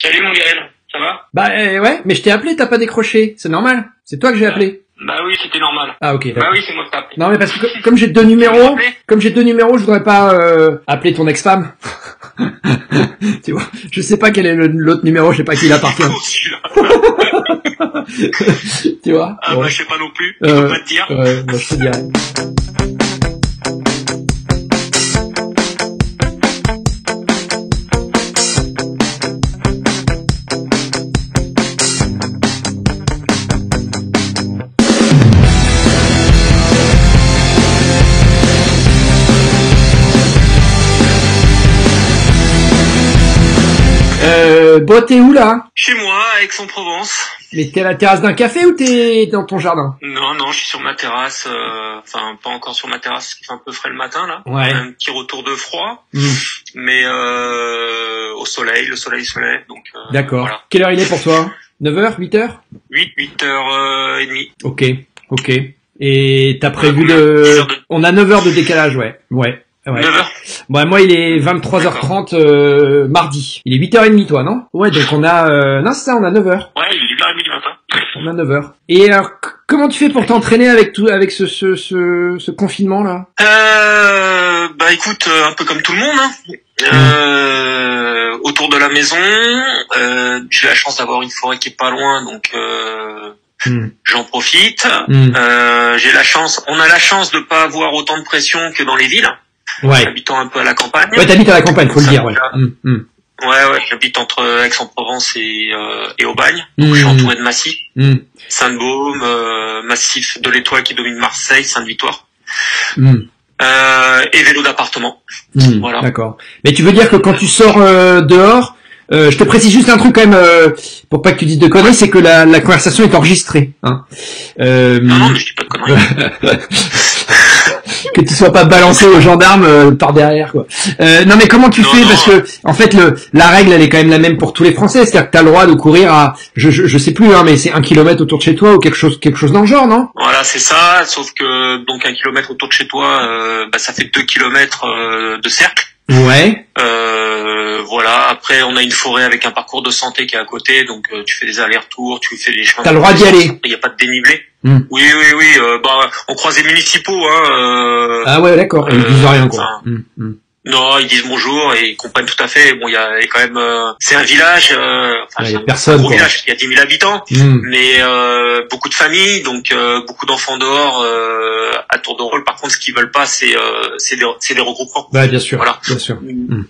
Salut mon Gaël, ça va? Bah ouais, mais je t'ai appelé, t'as pas décroché. C'est normal. C'est toi que j'ai appelé. Bah oui, c'était normal. Ah ok. Bah oui, c'est moi qui t'ai appelé. Non mais parce que comme j'ai deux numéros, je voudrais pas appeler ton ex-femme. Tu vois, je sais pas quel est l'autre numéro, je sais pas qui il appartient. Tu vois. Ah bah je sais pas non plus. Je peux pas te dire. Ouais, bah, je te dirai. Bon, t'es où là? Chez moi, à Aix-en-Provence. Mais t'es à la terrasse d'un café ou t'es dans ton jardin? Non, je suis sur ma terrasse. Enfin, pas encore sur ma terrasse, parce qu'il fait un peu frais le matin là. Ouais. Un petit retour de froid, mais au soleil, le soleil se lève, donc. D'accord. Voilà. Quelle heure il est pour toi? 9h, 8h? 8h30. Ok. Et t'as prévu On a 9 heures de décalage, ouais. 9h. Bon, moi, il est 23h30 mardi. Il est 8h30, toi, non? Ouais, donc on a... Non, c'est ça, on a 9h. Ouais, il est 8h30 du matin. On a 9h. Et alors, comment tu fais pour t'entraîner avec ce confinement-là? Bah écoute, un peu comme tout le monde, hein. Autour de la maison, j'ai la chance d'avoir une forêt qui est pas loin, donc j'en profite. On a la chance de pas avoir autant de pression que dans les villes. Ouais. Habitant un peu à la campagne. Ouais, t'habites à la campagne, faut le dire, ouais. Ouais, j'habite entre Aix-en-Provence et Aubagne. Donc je suis entouré de massifs. Sainte-Baume, massif de l'Étoile qui domine Marseille, Sainte-Victoire. Et vélo d'appartement. Voilà. D'accord. Mais tu veux dire que quand tu sors dehors, je te précise juste un truc quand même, pour pas que tu dises de conneries, c'est que la conversation est enregistrée. Hein. Non, mais je dis pas de conneries. Que tu sois pas balancé aux gendarmes par derrière, quoi. Non, mais comment tu fais? Parce que en fait, la règle, elle est quand même la même pour tous les Français. C'est-à-dire que t'as le droit de courir à, je sais plus, hein, mais c'est 1 kilomètre autour de chez toi ou quelque chose dans le genre, non? Voilà, c'est ça. Sauf que donc 1 kilomètre autour de chez toi, ça fait 2 kilomètres de cercle. Ouais. Voilà. Après, on a une forêt avec un parcours de santé qui est à côté, donc tu fais des allers-retours, tu fais des chemins. T'as le droit d'y aller. Il n'y a pas de dénivelé. Oui. On croise des municipaux, hein. Ah ouais, d'accord. Ils disent rien, quoi. Non, ils disent bonjour et ils comprennent tout à fait. Bon, il y a quand même, c'est un village. Il y a personne, un gros quoi. village. Il y a 10 000 habitants, mais beaucoup de familles, donc beaucoup d'enfants dehors à tour de rôle. Par contre, ce qu'ils veulent pas, c'est des regroupements. Bah, bien sûr. Voilà. Bien sûr.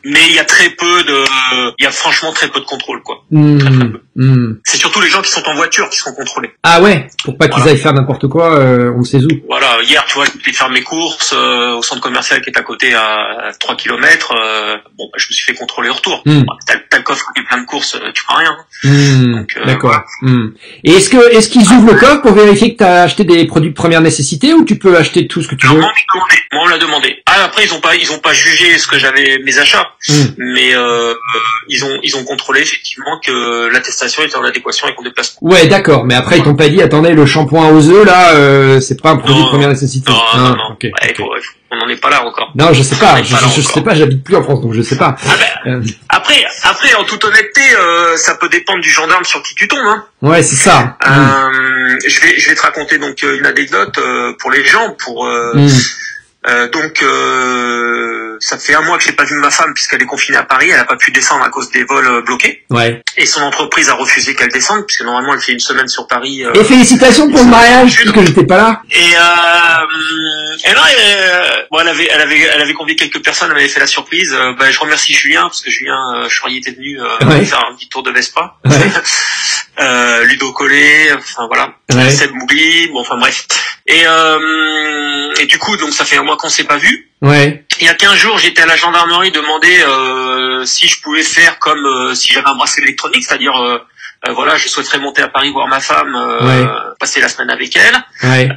Mais il y a franchement très peu de contrôle, quoi. Très peu. C'est surtout les gens qui sont en voiture qui sont contrôlés. Ah ouais, pour pas qu'ils aillent faire n'importe quoi, on sait où. Voilà, hier, tu vois, je faire mes courses au centre commercial qui est à côté à 3 kilomètres. Je me suis fait contrôler au retour. T'as le coffre qui est plein de courses, tu prends rien. Donc, d'accord. Voilà. Et est-ce qu'ils ouvrent le coffre pour vérifier que t'as acheté des produits de première nécessité ou tu peux acheter tout ce que tu veux? Moi, on l'a demandé. Après, ils ont pas jugé ce que j'avais mes achats, mais ils ont contrôlé effectivement que l'attestation était en adéquation avec mon déplacement. Ouais, d'accord. Mais après, ils t'ont pas dit, attendez, le shampoing aux œufs là, c'est pas un produit de première nécessité. Non. Okay. On n'en est pas là encore. Non, je sais pas. Je sais pas. J'habite plus en France, donc je sais pas. Après, en toute honnêteté, ça peut dépendre du gendarme sur qui tu tombes. Hein. Ouais, c'est ça. Je vais te raconter donc une anecdote pour les gens. Ça fait 1 mois que j'ai pas vu ma femme puisqu'elle est confinée à Paris. Elle a pas pu descendre à cause des vols bloqués. Ouais. Et son entreprise a refusé qu'elle descende puisque normalement elle fait 1 semaine sur Paris. Et félicitations pour le mariage puisque j'étais pas là. Et là, elle avait convié quelques personnes. Elle m'avait fait la surprise. Je remercie Julien parce que Julien Chourier était venu faire un petit tour de Vespa. Ouais. Ludo Collet, enfin voilà. Ouais. Seb Mougli, bon enfin bref. Et du coup, donc ça fait 1 mois qu'on s'est pas vu. Ouais. Il y a 15 jours, j'étais à la gendarmerie demander si je pouvais faire comme si j'avais un bracelet électronique, c'est-à-dire voilà, je souhaiterais monter à Paris voir ma femme, passer la semaine avec elle. Ouais.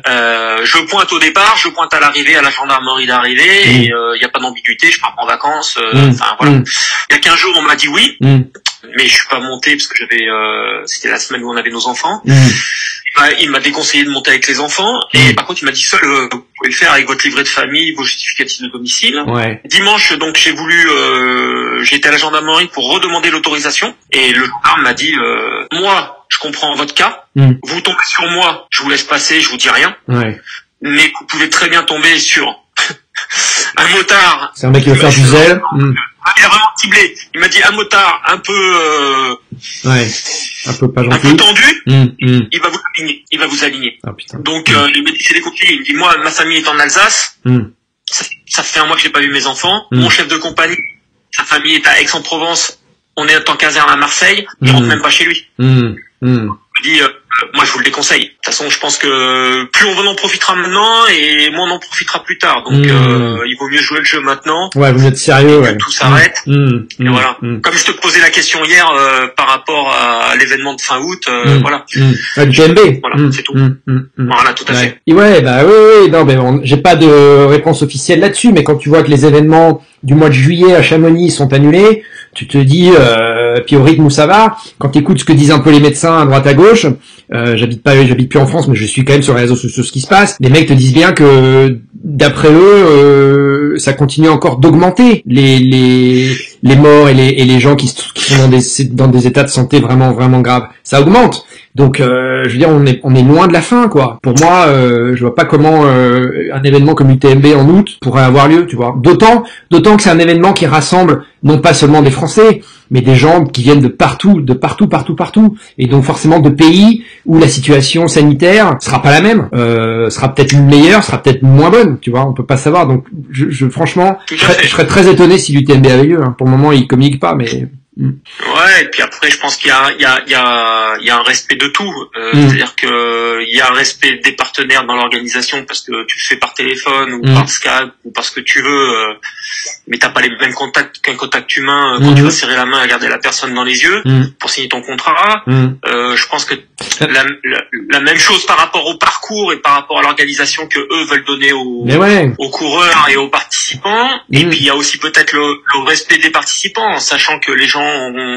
Je pointe au départ, je pointe à l'arrivée, à la gendarmerie d'arrivée, et il n'y a pas d'ambiguïté, je pars en vacances. Enfin voilà. Il y a 15 jours, on m'a dit oui, mais je suis pas monté parce que c'était la semaine où on avait nos enfants. Il m'a déconseillé de monter avec les enfants, et par contre il m'a dit seul vous pouvez le faire avec votre livret de famille, vos justificatifs de domicile. Ouais. Dimanche donc j'ai voulu j'ai été à la gendarmerie pour redemander l'autorisation et le gendarme m'a dit moi je comprends votre cas, vous tombez sur moi, je vous laisse passer, je vous dis rien, mais vous pouvez très bien tomber sur un motard. C'est un mec qui veut faire du zèle. Il a vraiment ciblé. Il m'a dit un motard un peu un peu pas gentil, un peu tendu, il va vous aligner. Oh, putain. Donc il m'a dit c'est des conflits. Il me dit moi ma famille est en Alsace. Ça fait un mois que j'ai pas vu mes enfants. Mon chef de compagnie, sa famille est à Aix-en-Provence. On est en caserne à Marseille. Il rentre même pas chez lui. Il me dit moi je vous le déconseille. De toute façon je pense que plus on en profitera maintenant et moins on en profitera plus tard. Donc il vaut mieux jouer le jeu maintenant. Ouais, vous êtes sérieux, que tout s'arrête. Et voilà. Comme je te posais la question hier par rapport à l'événement de fin août, voilà. Du TMB. Voilà, c'est tout. Voilà, tout à fait. Et ouais, bah oui, non, mais j'ai pas de réponse officielle là-dessus, mais quand tu vois que les événements du mois de juillet à Chamonix sont annulés, tu te dis, puis au rythme où ça va, quand tu écoutes ce que disent un peu les médecins à droite à gauche, j'habite plus en France, mais je suis quand même sur les réseaux sociaux ce qui se passe, les mecs te disent bien que d'après eux, ça continue encore d'augmenter les morts et les gens qui sont dans des états de santé vraiment graves. Ça augmente. Donc, je veux dire, on est loin de la fin, quoi. Pour moi, je vois pas comment un événement comme l'UTMB en août pourrait avoir lieu, tu vois. D'autant que c'est un événement qui rassemble non pas seulement des Français, mais des gens qui viennent de partout, et donc forcément de pays où la situation sanitaire sera pas la même, sera peut-être meilleure, sera peut-être moins bonne, tu vois. On peut pas savoir. Donc, franchement, je serais très étonné si l'UTMB avait lieu. Hein. Pour le moment, ils communiquent pas, mais. Ouais, et puis après, je pense qu'il y a un respect de tout. C'est-à-dire que il y a un respect des partenaires dans l'organisation parce que tu le fais par téléphone ou par Skype ou parce que tu veux, mais t'as pas les mêmes contacts qu'un contact humain quand tu vas serrer la main et regarder la personne dans les yeux pour signer ton contrat. Je pense que la même chose par rapport au parcours et par rapport à l'organisation que eux veulent donner aux coureurs et aux participants. Et puis il y a aussi peut-être le respect des participants, en sachant que les gens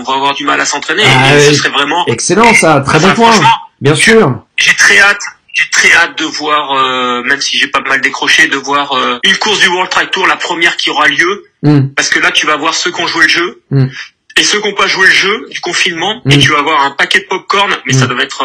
vont avoir du mal à s'entraîner. Et ce serait vraiment excellent, ça, très bon point. Bien sûr. J'ai très hâte de voir, même si j'ai pas mal décroché, de voir une course du World Track Tour, la première qui aura lieu, parce que là tu vas voir ceux qui ont joué le jeu. Et ceux qui n'ont pas joué le jeu du confinement, et tu vas avoir un paquet de popcorn, mais ça doit être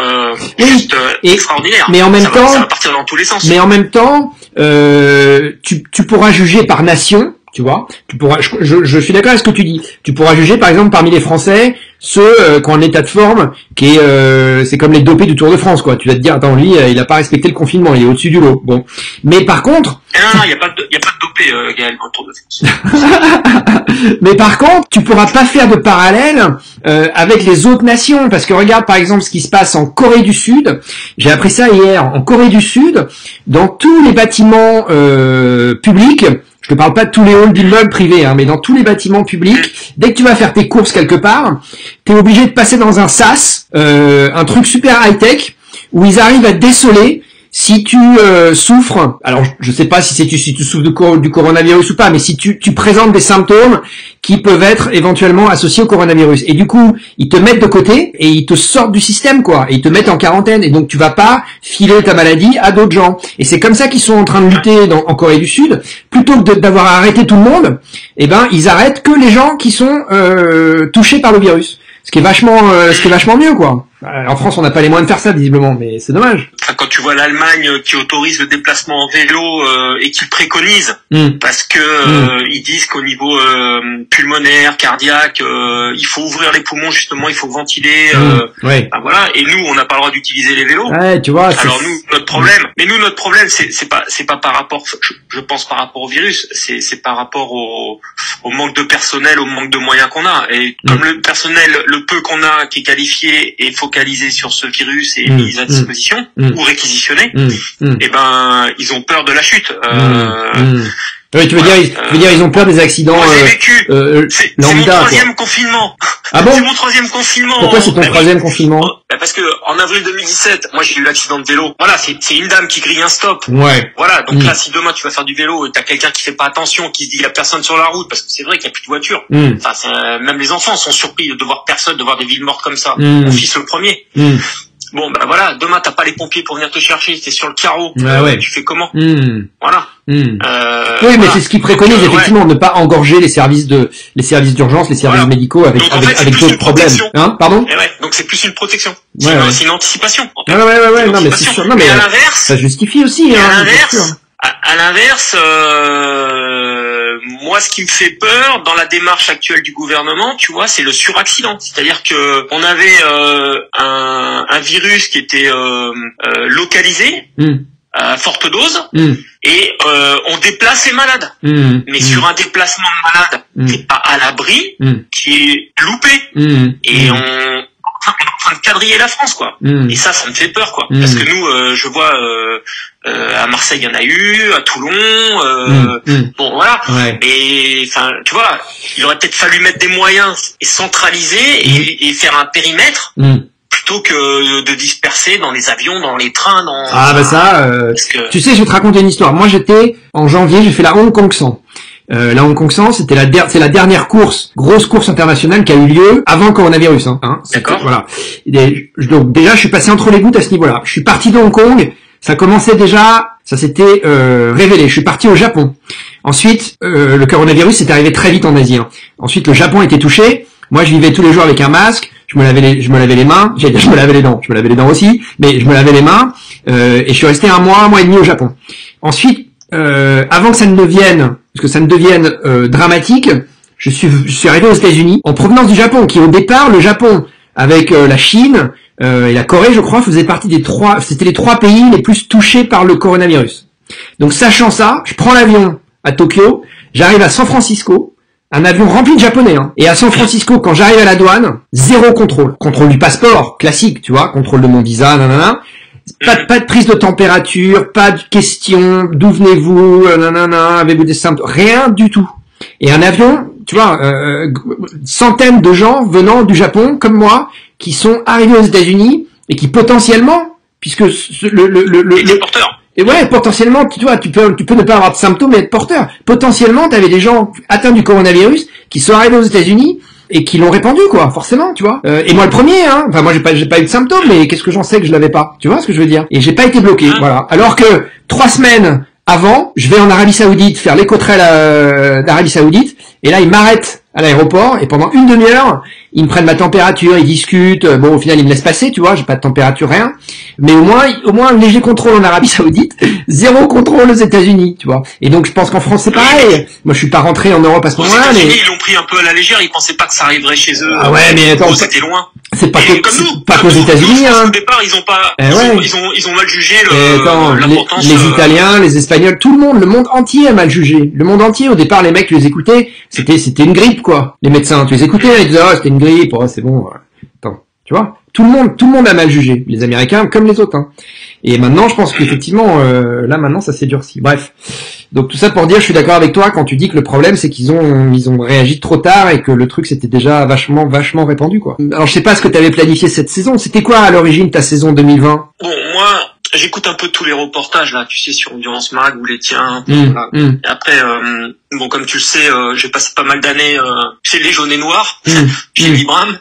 juste extraordinaire. Mais en même temps, ça va partir dans tous les sens. Mais en même temps, tu pourras juger par nation, tu vois. Tu pourras, je suis d'accord avec ce que tu dis. Tu pourras juger, par exemple, parmi les Français, ceux qui ont un état de forme qui est, c'est comme les dopés du Tour de France, quoi. Tu vas te dire, attends, lui, il a pas respecté le confinement, il est au-dessus du lot. Bon. Mais par contre, non, il y a pas de dopé, Gaël, dans le Tour de France. Mais par contre, tu pourras pas faire de parallèle avec les autres nations, parce que regarde par exemple ce qui se passe en Corée du Sud. J'ai appris ça hier. En Corée du Sud, dans tous les bâtiments publics, je te parle pas de tous les halls d'immeubles privés, mais dans tous les bâtiments publics, dès que tu vas faire tes courses quelque part, t'es obligé de passer dans un sas, un truc super high-tech, où ils arrivent à te déceler si tu souffres, alors je sais pas si tu souffres du coronavirus ou pas, mais si tu présentes des symptômes qui peuvent être éventuellement associés au coronavirus. Et du coup, ils te mettent de côté et ils te sortent du système, quoi. Et ils te mettent en quarantaine. Et donc tu vas pas filer ta maladie à d'autres gens. Et c'est comme ça qu'ils sont en train de lutter en Corée du Sud. Plutôt que d'avoir arrêté tout le monde, ils arrêtent que les gens qui sont touchés par le virus. Ce qui est vachement mieux, quoi. En France, on n'a pas les moyens de faire ça, visiblement, mais c'est dommage. Quand tu vois l'Allemagne qui autorise le déplacement en vélo et qui le préconise, parce que ils disent qu'au niveau pulmonaire, cardiaque, il faut ouvrir les poumons, justement, il faut ventiler. Voilà. Et nous, on n'a pas le droit d'utiliser les vélos. Ouais, tu vois. Alors nous, notre problème, c'est pas par rapport, je pense par rapport au virus, c'est par rapport au manque de personnel, au manque de moyens qu'on a. Et comme le personnel, le peu qu'on a, qui est qualifié et focalisé sur ce virus et mis à disposition ou réquisitionné, ils ont peur de la chute. Oui, tu veux dire ils ont peur des accidents. Moi, j'ai vécu. C'est mon troisième confinement. Ah bon? C'est mon troisième confinement. Pourquoi c'est ton troisième confinement? Parce que en avril 2017, moi j'ai eu l'accident de vélo. Voilà, c'est une dame qui grille un stop. Ouais. Voilà, donc là, si demain tu vas faire du vélo et t'as quelqu'un qui fait pas attention, qui se dit il y a personne sur la route, parce que c'est vrai qu'il y a plus de voitures. Enfin, même les enfants sont surpris de voir personne, de voir des villes mortes comme ça. Mon fils le premier. Bon, ben voilà, demain t'as pas les pompiers pour venir te chercher, t'es sur le carreau. Tu fais comment? Voilà. Oui, mais c'est ce qu'ils préconisent effectivement, ne pas engorger les services d'urgence, les services médicaux avec d'autres problèmes. Hein, pardon? Donc c'est plus une protection. C'est une anticipation. En fait. Ouais, non mais c'est sûr. Non mais à l'inverse, ça justifie aussi. À l'inverse, moi, ce qui me fait peur dans la démarche actuelle du gouvernement, tu vois, c'est le suraccident. C'est-à-dire que on avait un virus qui était localisé à forte dose et on déplace les malades. Mais sur un déplacement de malade, t'es pas à l'abri, qui est loupé. Et on est en train de quadriller la France, quoi. Et ça me fait peur, quoi. Parce que nous, je vois à Marseille, il y en a eu, à Toulon, bon voilà. Et enfin, tu vois, il aurait peut-être fallu mettre des moyens et centraliser et faire un périmètre plutôt que de disperser dans les avions, dans les trains, tu sais, je vais te raconter une histoire. Moi, en janvier, j'ai fait la Hong Kong 100. La Hong Kong 100, c'est la dernière grosse course internationale qui a eu lieu avant le coronavirus. D'accord. Voilà. Donc déjà, je suis passé entre les gouttes à ce niveau-là. Je suis parti de Hong Kong. Ça commençait déjà, ça s'était révélé. Je suis parti au Japon. Ensuite, le coronavirus est arrivé très vite en Asie. Ensuite, le Japon était touché. Moi, je vivais tous les jours avec un masque. Je me lavais les mains. J'allais dire, je me lavais les dents. Je me lavais les dents aussi, mais je me lavais les mains. Et je suis resté un mois et demi au Japon. Ensuite, avant que ça ne devienne dramatique, je suis arrivé aux États-Unis en provenance du Japon, qui au départ, le Japon avec la Chine et la Corée, je crois, faisaient partie c'était les 3 pays les plus touchés par le coronavirus. Donc sachant ça, je prends l'avion à Tokyo, j'arrive à San Francisco, un avion rempli de Japonais, Et à San Francisco, quand j'arrive à la douane, 0 contrôle. Contrôle du passeport, classique, tu vois, contrôle de mon visa, nanana. Pas de prise de température, pas de question, d'où venez-vous, avez-vous des symptômes, rien du tout. Et un avion, tu vois, centaines de gens venant du Japon, comme moi, qui sont arrivés aux États-Unis et qui potentiellement, puisque les porteurs. Et potentiellement, tu vois, tu peux ne pas avoir de symptômes et être porteur. Potentiellement, t'avais des gens atteints du coronavirus qui sont arrivés aux États-Unis et qui l'ont répandu, quoi, forcément, tu vois. Et moi le premier, Enfin, moi j'ai pas eu de symptômes, mais qu'est-ce que j'en sais que je l'avais pas. Tu vois ce que je veux dire? Et j'ai pas été bloqué, voilà. Alors que 3 semaines avant, je vais en Arabie Saoudite faire l'écotrail d'Arabie Saoudite, et là ils m'arrêtent à l'aéroport et pendant une demi-heure, ils me prennent ma température, ils discutent. Bon, au final, ils me laissent passer, tu vois, j'ai pas de température, rien. Mais au moins un léger contrôle en Arabie Saoudite, 0 contrôle aux États-Unis, tu vois. Et donc, je pense qu'en France, c'est pareil. Moi, je suis pas rentré en Europe à ce moment-là, mais ils l'ont pris un peu à la légère. Ils pensaient pas que ça arriverait chez eux. Ah ouais, mais attends, c'était loin. C'est pas qu'aux États-Unis, Au départ, ils ont pas. Ils ont mal jugé l'importance. Les Italiens, les Espagnols, tout le monde, le monde entier a mal jugé. Le monde entier. Au départ, les mecs, tu les écoutais, c'était une grippe, quoi. Les médecins, tu les écoutais, ils disaient, c'était une grippe, c'est bon. Attends, tu vois, tout le monde a mal jugé, les Américains comme les autres. Et maintenant, je pense qu'effectivement, là maintenant, ça s'est durci. Bref, donc tout ça pour dire, je suis d'accord avec toi quand tu dis que le problème, c'est qu'ils ont réagi trop tard et que le truc s'était déjà vachement répandu, quoi. Alors, je sais pas ce que tu avais planifié cette saison. C'était quoi à l'origine ta saison 2020? Bon, moi, j'écoute un peu tous les reportages là, tu sais, sur Endurance Mag ou les tiens. Voilà. Et après, bon, comme tu le sais, j'ai passé pas mal d'années chez les Jaunes et Noirs, chez Vibram.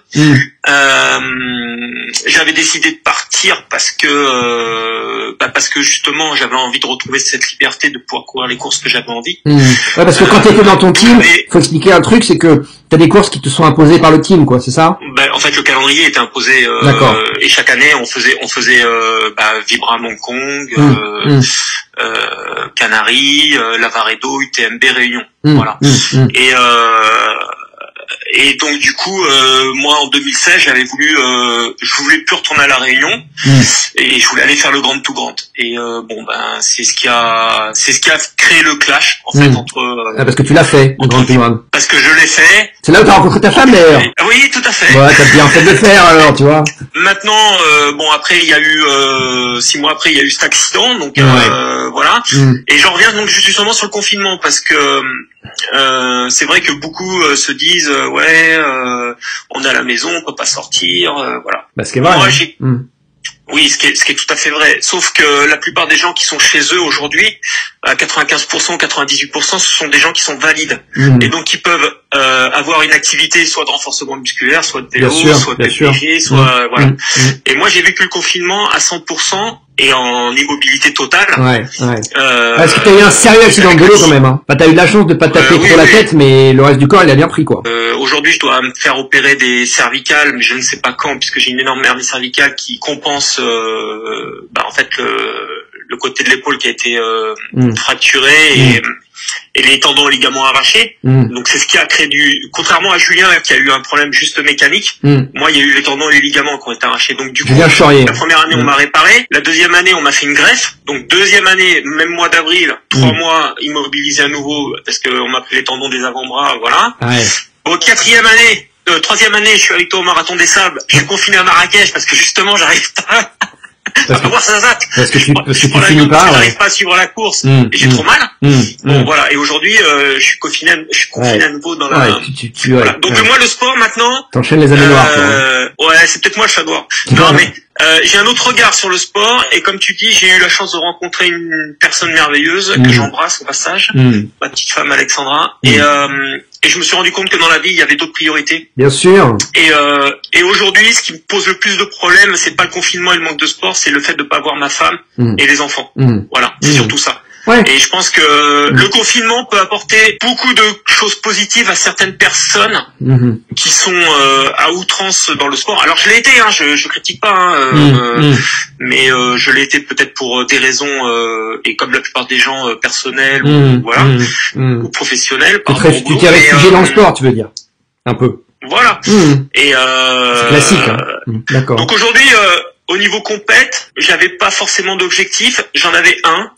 J'avais décidé de partir parce que justement, j'avais envie de retrouver cette liberté de pouvoir courir les courses que j'avais envie. Ouais, parce que quand t'étais dans ton team, faut expliquer un truc, c'est que t'as des courses qui te sont imposées par le team, quoi, c'est ça? En fait, le calendrier était imposé. Et chaque année, on faisait Vibram Hong Kong, Canaries, Lavaredo, UTMB, Réunion. Voilà. Et donc du coup, moi en 2016, je voulais plus retourner à la Réunion et je voulais aller faire le Grand to Grand. Et c'est ce qui a créé le clash en fait entre. Parce que tu l'as fait, le Grand to Grand. Parce que je l'ai fait. C'est là où t'as rencontré ta femme d'ailleurs. Oui, tout à fait. Ouais, t'as bien fait de le faire alors, tu vois. Maintenant, après il y a eu 6 mois après, il y a eu cet accident, donc voilà. Et j'en reviens donc justement sur le confinement parce que c'est vrai que beaucoup se disent on est à la maison, on peut pas sortir, voilà. Bah, ce qui est vrai. Moi, oui, ce qui est tout à fait vrai. Sauf que la plupart des gens qui sont chez eux aujourd'hui, à 95%, 98%, ce sont des gens qui sont valides et donc qui peuvent avoir une activité soit de renforcement musculaire, soit de vélo, soit de PG, soit voilà. Et moi j'ai vécu le confinement à 100% et en immobilité totale. Parce que t'as eu un sérieux accident de vélo quand même, hein. Enfin, t'as eu de la chance de pas taper trop la tête, mais le reste du corps il a bien pris quoi. Aujourd'hui je dois me faire opérer des cervicales, mais je ne sais pas quand, puisque j'ai une énorme hernie cervicale qui compense en fait le côté de l'épaule qui a été fracturé et les tendons et ligaments arrachés. Donc c'est ce qui a créé contrairement à Julien qui a eu un problème juste mécanique, moi il y a eu les tendons et les ligaments qui ont été arrachés. Donc du coup, la première année on m'a réparé, la deuxième année on m'a fait une greffe, donc deuxième année, même mois d'avril, 3 mois immobilisé à nouveau parce qu'on m'a pris les tendons des avant-bras, voilà. Bon, troisième année, je suis avec toi au Marathon des Sables, je suis confiné à Marrakech parce que justement j'arrive pas parce que tu finis pas, j'arrive pas à suivre la course et j'ai trop mal. Bon voilà, et aujourd'hui je suis confiné à nouveau dans la voilà. Donc moi le sport maintenant, t'enchaînes les années noires. Ouais, c'est peut-être moi le chat noir. Non mais j'ai un autre regard sur le sport et comme tu dis, j'ai eu la chance de rencontrer une personne merveilleuse que j'embrasse au passage, ma petite femme Alexandra, et je me suis rendu compte que dans la vie il y avait d'autres priorités. Bien sûr. Et aujourd'hui, ce qui me pose le plus de problèmes, c'est pas le confinement et le manque de sport, c'est le fait de pas voir ma femme et les enfants. Voilà, c'est surtout ça. Et je pense que le confinement peut apporter beaucoup de choses positives à certaines personnes qui sont à outrance dans le sport. Alors je l'ai été, hein, je critique pas, mais je l'ai été peut-être pour des raisons et comme la plupart des gens personnelles ou professionnelles. Tu t'es réfugié dans le sport, tu veux dire, un peu. Voilà. Et c'est classique. Hein. D'accord. Donc aujourd'hui. Au niveau compète, j'avais pas forcément d'objectif, j'en avais un,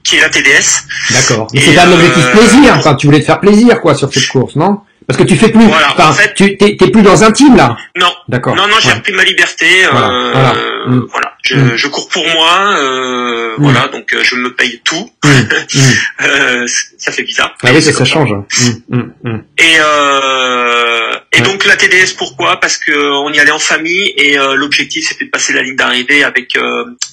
qui est la TDS. D'accord. Mais c'est un objectif plaisir, enfin, tu voulais te faire plaisir, quoi, sur cette course, non? Parce que tu fais plus, en fait, t'es plus dans un team, là. Non. D'accord. Non, j'ai repris ma liberté, voilà. Je cours pour moi, voilà, donc je me paye tout. Ça fait bizarre. Ah oui, ça change. Et donc la TDS, pourquoi? Parce que on y allait en famille et l'objectif c'était de passer la ligne d'arrivée avec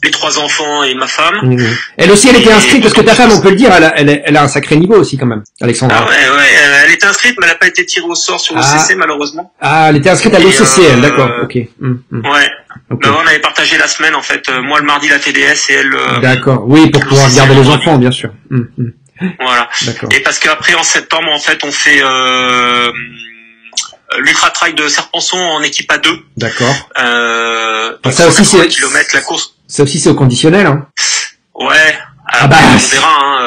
les 3 enfants et ma femme. Elle aussi, elle était inscrite parce que ta femme, on peut le dire, elle a un sacré niveau aussi quand même, Alexandra. Ah ouais, elle était inscrite, mais elle n'a pas été tirée au sort sur l'OCC malheureusement. Ah, elle était inscrite à l'OCC, d'accord, ok. Ouais. Okay. On avait partagé la semaine en fait. Moi le mardi la TDS et elle. D'accord. Oui, pour pouvoir garder les enfants, bien sûr. Voilà. Et parce qu'après en septembre en fait on fait l'ultra trail de Serpenson en équipe à 2. D'accord. Donc ça aussi c'est kilomètres la course. Ça aussi c'est au conditionnel, hein. Ouais. On verra,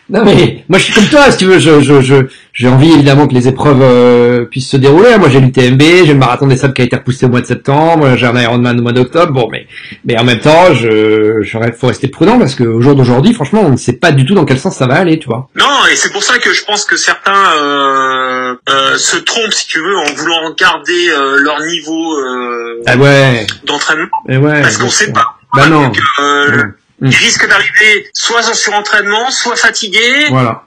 non mais moi je suis comme toi, si tu veux, j'ai envie évidemment que les épreuves puissent se dérouler. Moi j'ai l'UTMB, j'ai le marathon des sables qui a été repoussé au mois de septembre, j'ai un Ironman au mois d'octobre. Bon, mais en même temps, faut rester prudent parce que au jour d'aujourd'hui, franchement, on ne sait pas du tout dans quel sens ça va aller, tu vois. Non, et c'est pour ça que je pense que certains se trompent, si tu veux, en voulant garder leur niveau d'entraînement. Parce qu'on sait pas. Non. Ils risquent d'arriver soit en surentraînement, soit fatigués. Voilà.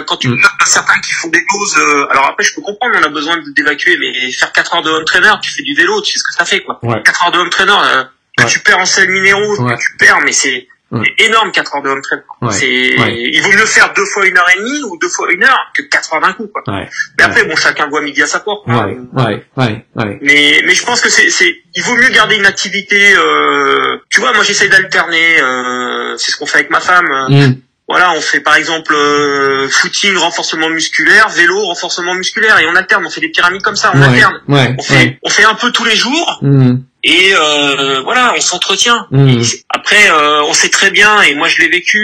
Quand tu as certains qui font des doses, alors après je peux comprendre, on a besoin d'évacuer, mais faire 4 heures de home trainer, tu fais du vélo, tu sais ce que ça fait, quoi. 4 heures de home trainer, tu perds en sels minéraux, tu perds, mais c'est énorme 4 heures de home trainer. Il vaut mieux faire 2 fois 1h30 ou 2 fois 1 heure que 4 heures d'un coup, quoi. Mais après, bon, chacun voit midi à sa porte. Mais je pense que il vaut mieux garder une activité, tu vois, moi j'essaie d'alterner, c'est ce qu'on fait avec ma femme. Voilà, on fait par exemple footing, renforcement musculaire, vélo, renforcement musculaire, et on alterne, on fait des pyramides comme ça, on alterne. On fait un peu tous les jours. Et voilà, on s'entretient. Après, on sait très bien, et moi je l'ai vécu,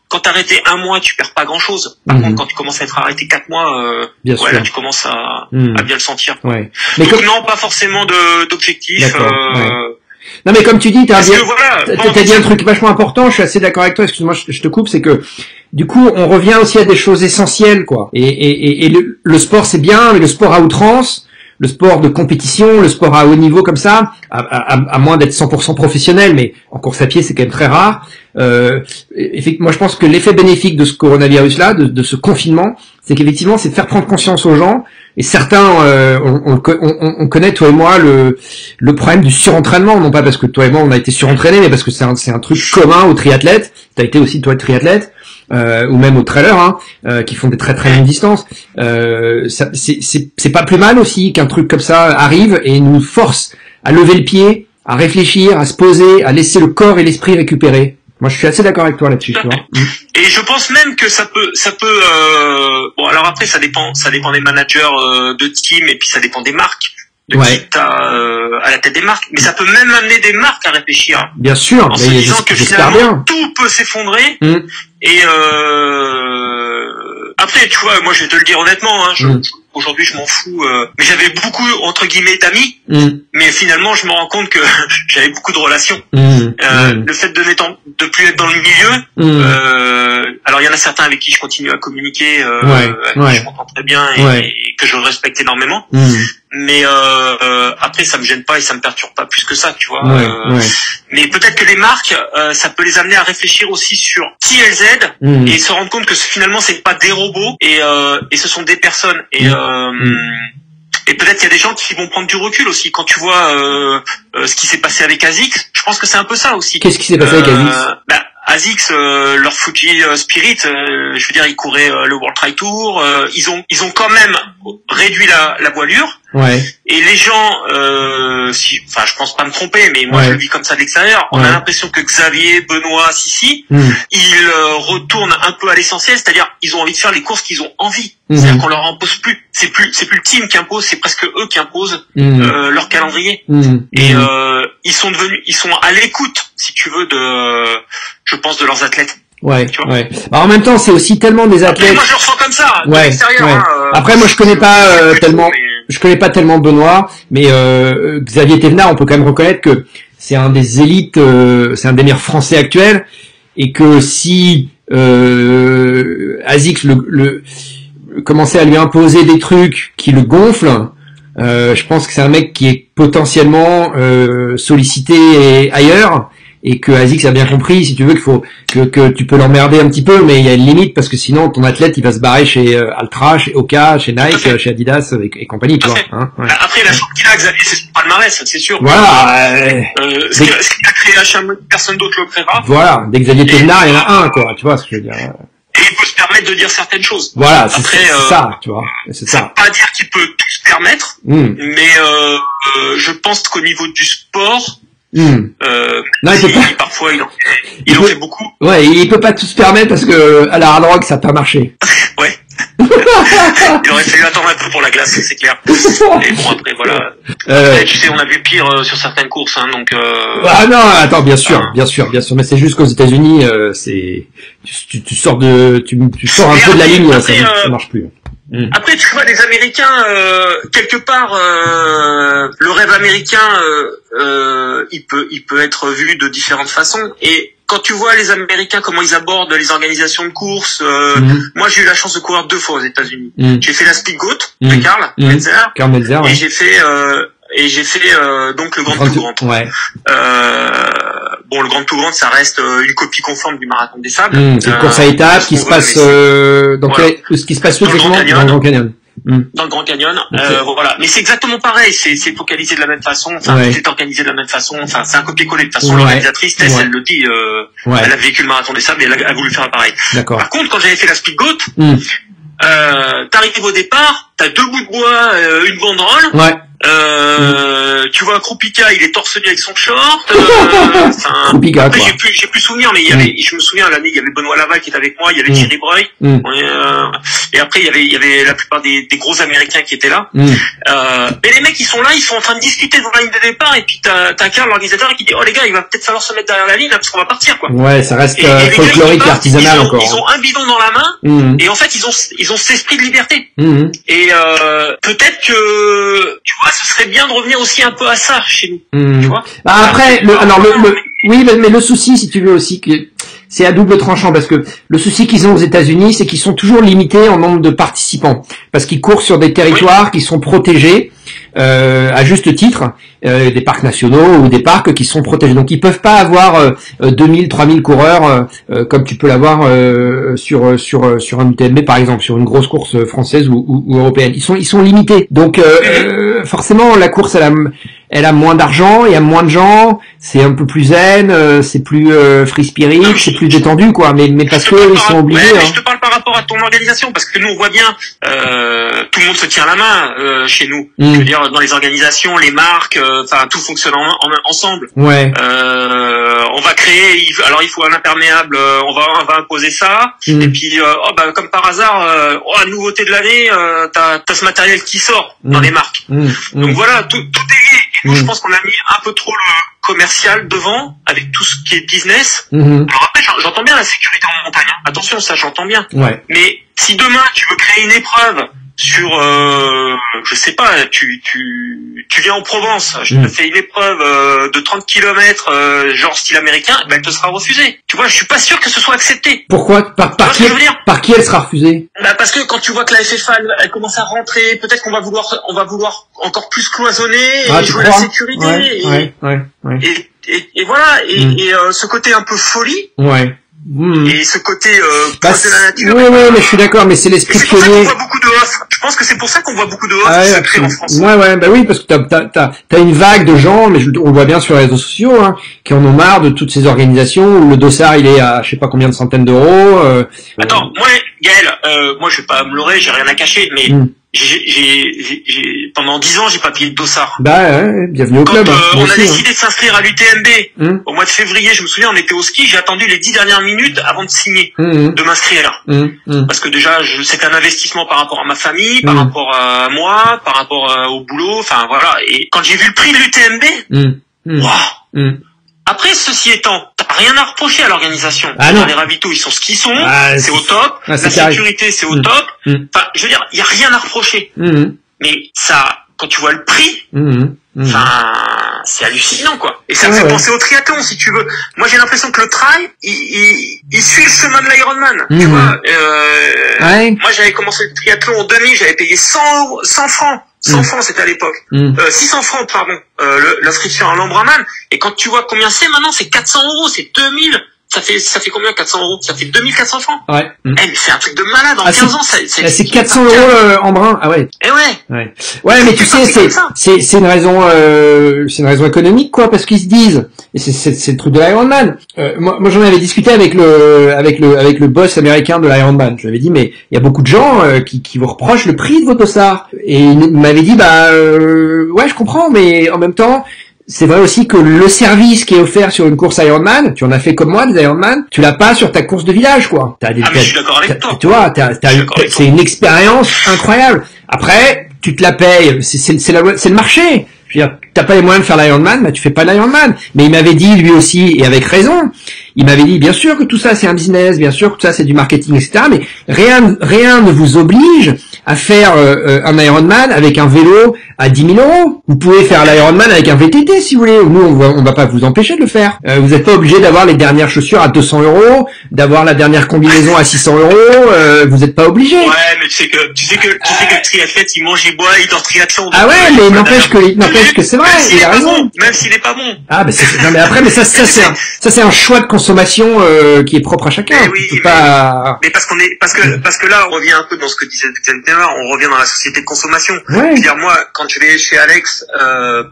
quand t'arrêtais 1 mois, tu perds pas grand chose. Par contre, quand tu commences à être arrêté 4 mois, là tu commences à bien le sentir. Mais donc non, pas forcément d'objectif. Non mais comme tu dis, t'as dit un truc vachement important, je suis assez d'accord avec toi, excuse-moi, je te coupe, c'est que du coup on revient aussi à des choses essentielles, quoi. Et le sport c'est bien, mais le sport à outrance, le sport de compétition, le sport à haut niveau comme ça, à moins d'être 100% professionnel, mais en course à pied c'est quand même très rare. Effectivement, moi je pense que l'effet bénéfique de ce coronavirus-là, de ce confinement, c'est qu'effectivement c'est de faire prendre conscience aux gens. Et certains, on connaît, toi et moi, le problème du surentraînement, non pas parce que toi et moi on a été surentraînés, mais parce que c'est un truc commun aux triathlètes. T'as été aussi toi triathlète. ou même aux trailers, qui font des très très longues distances. C'est pas plus mal aussi qu'un truc comme ça arrive et nous force à lever le pied, à réfléchir, à se poser, à laisser le corps et l'esprit récupérer. Moi, je suis assez d'accord avec toi là-dessus, tu vois. Et je pense même que ça peut, bon, alors après, ça dépend des managers de team et puis ça dépend des marques. De qui t'as à la tête des marques, mais ça peut même amener des marques à réfléchir. Bien sûr, en se disant que finalement tout peut s'effondrer. Et après, tu vois, moi je vais te le dire honnêtement, aujourd'hui je m'en fous, mais j'avais beaucoup entre guillemets d'amis, mais finalement je me rends compte que j'avais beaucoup de relations. Le fait de plus être dans le milieu, alors il y en a certains avec qui je continue à communiquer, avec qui je m'entends très bien et que je respecte énormément. Mais après ça me gêne pas et ça me perturbe pas plus que ça, tu vois. Mais peut-être que les marques, ça peut les amener à réfléchir aussi sur qui elles aident et se rendre compte que finalement c'est pas des robots et ce sont des personnes et peut-être qu'il y a des gens qui vont prendre du recul aussi quand tu vois ce qui s'est passé avec ASICS. Je pense que c'est un peu ça aussi. Qu'est-ce qui s'est passé avec ASICS? ASICS, leur Fuji Spirit, je veux dire, ils couraient le World Tri Tour. Ils ont quand même réduit la voilure. Et les gens, je pense pas me tromper, mais moi je le vis comme ça de l'extérieur. On a l'impression que Xavier, Benoît, Sissi, ils retournent un peu à l'essentiel, c'est-à-dire ils ont envie de faire les courses qu'ils ont envie. C'est-à-dire qu'on leur impose plus. C'est plus le team qui impose, c'est presque eux qui imposent leur calendrier. Et ils sont à l'écoute, si tu veux, je pense, de leurs athlètes. Alors, en même temps, c'est aussi tellement des athlètes. Après, moi, je le ressens comme ça, de l'extérieur. Après, moi, je connais pas tellement Benoît, mais Xavier Thévenard, on peut quand même reconnaître que c'est un des élites, c'est un des meilleurs Français actuels, et que si ASICS commençait à lui imposer des trucs qui le gonflent, je pense que c'est un mec qui est potentiellement sollicité ailleurs. Et que ASICS a bien compris, si tu veux, qu'il faut que tu peux l'emmerder un petit peu, mais il y a une limite parce que sinon ton athlète il va se barrer chez Altra, chez Oka, chez Nike, chez Adidas et compagnie, tu vois. Après la chance qu'il a, Xavier, c'est son palmarès, c'est sûr. Voilà. Ce qu'il a créé à Chamonix, personne d'autre le créera. Voilà. Dès Xavier Thévenard, il y en a un, quoi. Tu vois ce que je veux dire. Et il peut se permettre de dire certaines choses. Voilà, c'est ça, tu vois. C'est ça. Ça veut pas dire qu'il peut tout se permettre, mais je pense qu'au niveau du sport. Non, il peut pas. Parfois, il en fait beaucoup. Ouais, il peut pas tout se permettre parce que à la Hard Rock, ça a pas marché. Il aurait fallu attendre un peu pour la glace, c'est clair. Et bon, après, voilà. Après, tu sais, on a vu pire sur certaines courses, donc. Ah non, attends, bien sûr, mais c'est juste qu'aux États-Unis, tu sors un peu de la ligne, ça marche plus. Après, tu vois, les Américains, quelque part, le rêve américain, il peut être vu de différentes façons. Et quand tu vois les Américains, comment ils abordent les organisations de courses, moi j'ai eu la chance de courir 2 fois aux États-Unis. J'ai fait la Speed Goat de Karl Melzer, et j'ai fait donc le Grand Tout Grand. Bon, le Grand Tout Grand, ça reste une copie conforme du Marathon des Sables. C'est une course à étapes qui se passe ce qui se passe exactement dans le Grand Canyon. Dans le Grand Canyon, voilà. Mais c'est exactement pareil, c'est focalisé de la même façon, c'est organisé de la même façon, c'est un copier-coller. De toute façon, l'organisatrice, Tess, elle le dit, elle a vécu le Marathon des Sables et elle a voulu faire pareil. Par contre, quand j'avais fait la Speed Goat, t'arrives au départ, t'as 2 bouts de bois, une banderole. Tu vois Krupika, il est torse nu avec son short. Krupika, après, j'ai plus souvenir, mais je me souviens l'année, il y avait Benoît Laval qui était avec moi, il y avait Thierry Breuil, et après il y avait la plupart des gros Américains qui étaient là. Et les mecs, ils sont là, ils sont en train de discuter devant la ligne de départ, et puis t'as Karl, l'organisateur, qui dit oh les gars, il va peut-être falloir se mettre derrière la ligne là, parce qu'on va partir, quoi. Ouais, ça reste folklorique, artisanal encore. Ils ont un bidon dans la main, et en fait ils ont cet esprit de liberté. Et peut-être que tu vois, ce serait bien de revenir aussi un peu à ça chez nous. Tu vois. Après, oui, mais le souci, si tu veux aussi, que c'est à double tranchant parce que le souci qu'ils ont aux États-Unis, c'est qu'ils sont toujours limités en nombre de participants parce qu'ils courent sur des territoires qui sont protégés à juste titre, des parcs nationaux ou des parcs qui sont protégés. Donc ils peuvent pas avoir 2000, 3000 coureurs comme tu peux l'avoir sur un UTMB par exemple, sur une grosse course française ou européenne. Ils sont limités. Donc forcément la course elle a moins d'argent, il y a moins de gens, c'est un peu plus zen, c'est plus free spirit, c'est plus détendu quoi. Mais parce que ils sont obligés. Mais je te parle par rapport à ton organisation, parce que nous on voit bien, tout le monde se tient la main chez nous. Je veux dire, dans les organisations, les marques, enfin tout fonctionne ensemble. Ouais. On va créer, alors il faut un imperméable, on va imposer ça. Et puis comme par hasard, nouveauté de l'année, t'as ce matériel qui sort dans les marques. Donc voilà, tout est lié. Et nous, je pense qu'on a mis un peu trop le commercial devant avec tout ce qui est business. Alors après, j'entends bien la sécurité en montagne. Hein. Attention, ça j'entends bien. Ouais. Mais si demain tu veux créer une épreuve sur, je sais pas, tu viens en Provence, je te fais une épreuve de 30 km, genre style américain, ben elle te sera refusée. Tu vois, je suis pas sûr que ce soit accepté. Pourquoi? Par qui elle sera refusée? Bah parce que quand tu vois que la FFA elle commence à rentrer, peut-être qu'on va vouloir encore plus cloisonner et jouer la sécurité et voilà et ce côté un peu folie. Ouais. Et ce côté proche de la nature. Oui, mais je suis d'accord, mais c'est l'esprit pionnier. Je pense que c'est pour ça qu'on voit beaucoup de offres qui se créent en France. Ouais, bah oui, parce que t'as une vague de gens, mais on le voit bien sur les réseaux sociaux, hein, qui en ont marre de toutes ces organisations où le dossard il est à je sais pas combien de centaines d'euros. Attends, moi, Gaël, moi je vais pas me leurrer, j'ai rien à cacher, mais pendant 10 ans j'ai pas payé de dossard. Bah ouais, bienvenue au club. Quand on a décidé de s'inscrire à l'UTMB au mois de février, je me souviens, on était au ski, j'ai attendu les 10 dernières minutes avant de signer, de m'inscrire. Parce que déjà c'était un investissement par rapport à ma famille, par rapport à moi, par rapport au boulot, enfin voilà. Et quand j'ai vu le prix de l'UTMB, waouh. Après, ceci étant, t'as rien à reprocher à l'organisation. Les ravitaux, ils sont ce qu'ils sont, c'est au top. La sécurité, c'est au top. Enfin, je veux dire, il y a rien à reprocher. Mais ça, quand tu vois le prix, enfin, c'est hallucinant, quoi. Et ça me fait penser au triathlon, si tu veux. Moi, j'ai l'impression que le trail, il suit le chemin de l'Ironman. Tu vois, moi, j'avais commencé le triathlon en 2000, j'avais payé 100 francs. 100 francs, c'était à l'époque. 600 francs, pardon, l'inscription à l'Ambraman. Et quand tu vois combien c'est maintenant, c'est 400 €, c'est 2000. Ça fait combien 400 €? Ça fait 2400 francs. Ouais. Mais c'est un truc de malade. En 15 ans, c'est 400 € en brun. Ah ouais. Eh ouais. Ouais, mais tu sais, c'est une raison économique, quoi, parce qu'ils se disent, et c'est le truc de l'Ironman. Moi j'en avais discuté avec le boss américain de l'Ironman. Je lui avais dit, mais il y a beaucoup de gens qui vous reprochent le prix de vos dossards. Et il m'avait dit, ouais, je comprends, mais en même temps, c'est vrai aussi que le service qui est offert sur une course Ironman, tu en as fait comme moi des Ironman, tu l'as pas sur ta course de village, quoi. Mais je suis d'accord avec toi. Tu vois, c'est une expérience incroyable. Après, tu te la payes, c'est le marché. Je veux dire, t'as pas les moyens de faire l'Ironman, bah tu fais pas l'Ironman. Mais il m'avait dit lui aussi, et avec raison, il m'avait dit bien sûr que tout ça c'est un business, bien sûr que tout ça c'est du marketing, etc. Mais rien ne vous oblige à faire un Ironman avec un vélo à 10 000 €. Vous pouvez faire l'Ironman avec un VTT si vous voulez. Nous on va pas vous empêcher de le faire. Vous n'êtes pas obligé d'avoir les dernières chaussures à 200 €, d'avoir la dernière combinaison à 600 €. Vous n'êtes pas obligé. Ouais, mais tu sais que le triathlète il mange, il boit, il dort triathlon. Ah ouais, mais n'empêche que c'est vrai. Il a raison. Même s'il est pas bon. Ah bah non mais après ça c'est un choix de consommation qui est propre à chacun. Mais parce que là on revient un peu dans ce que disait Xavier, on revient dans la société de consommation. Ouais. Je veux dire, moi quand je vais chez Alex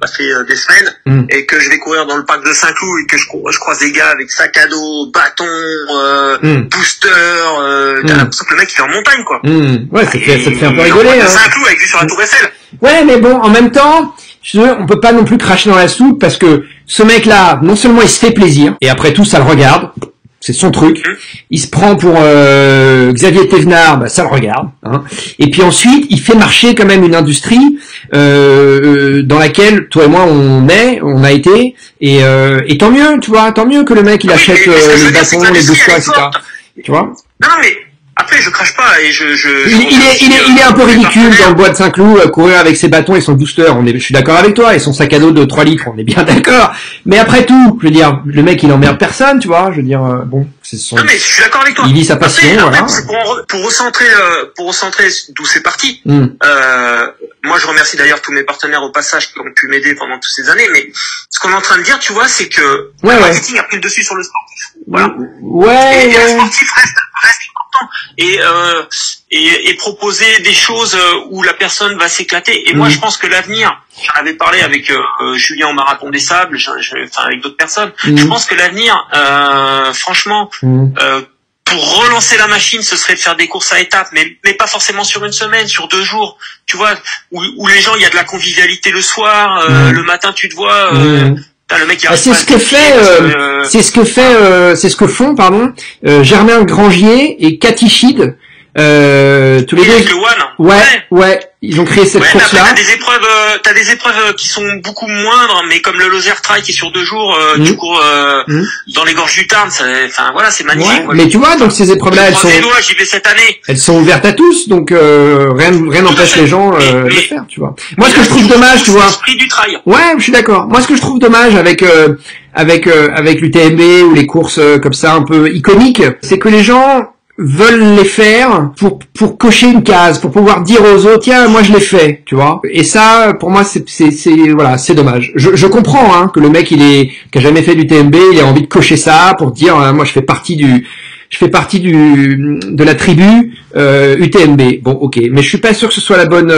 passer des semaines et que je vais courir dans le parc de Saint-Cloud et que je croise des gars avec sac à dos, bâton, booster, t'as l'impression que le mec il est en montagne, quoi. Ouais, ça te fait un peu rigoler. Saint-Cloud avec vue sur la Tour Eiffel. Ouais, mais bon, en même temps, on peut pas non plus cracher dans la soupe parce que ce mec-là, non seulement il se fait plaisir, et après tout, ça le regarde, c'est son truc. Il se prend pour Xavier Thévenard, bah, ça le regarde. Hein. Et puis ensuite, il fait marcher quand même une industrie dans laquelle toi et moi on a été, et tant mieux, tu vois, tant mieux que le mec il achète les bâtons, les boosters, etc. Tu vois. Non mais après, je crache pas et il est un peu ridicule dans le bois de Saint-Cloud, courir avec ses bâtons et son booster. Je suis d'accord avec toi, et son sac à dos de 3 litres, on est bien d'accord. Mais après tout, je veux dire, le mec, il emmerde personne, tu vois. Je veux dire, bon, c'est son. Non mais je suis d'accord avec toi. Il vit sa passion, voilà. Pour recentrer d'où c'est parti. Moi, je remercie d'ailleurs tous mes partenaires au passage qui ont pu m'aider pendant toutes ces années. Mais ce qu'on est en train de dire, tu vois, c'est que le marketing a pris le dessus sur le sportif. Voilà. Ouais. Et le sportif reste important. Et proposer des choses où la personne va s'éclater. Et moi, je pense que l'avenir, j'en avais parlé avec Julien au Marathon des Sables, enfin avec d'autres personnes. Je pense que l'avenir, franchement, pour relancer la machine, ce serait de faire des courses à étapes, mais pas forcément sur une semaine, sur 2 jours. Tu vois, où les gens, il y a de la convivialité le soir, le matin, tu te vois. Le mec, c'est ce que font, Germain Grangier et Cathy Schid. Tous les deux. Avec le One. Ouais. Ils ont créé cette course-là. T'as des épreuves qui sont beaucoup moindres, mais comme le Lozère Trail qui est sur 2 jours, tu cours dans les gorges du Tarn. Enfin voilà, c'est magnifique. Ouais, mais tu vois, donc ces épreuves-là, j'y vais cette année. Elles sont ouvertes à tous, donc rien n'empêche les gens de le faire, tu vois. Moi, ce que je trouve dommage, tu vois. L'esprit du trail. Ouais, je suis d'accord. Moi, ce que je trouve dommage avec l'UTMB ou les courses comme ça un peu iconiques, c'est que les gens veulent les faire pour cocher une case, pour pouvoir dire aux autres tiens moi je l'ai fait, tu vois. Et ça pour moi c'est dommage. Je comprends que le mec qui a jamais fait du TMB, il a envie de cocher ça pour dire moi je fais partie de la tribu UTMB. Bon, ok, mais je suis pas sûr que ce soit la bonne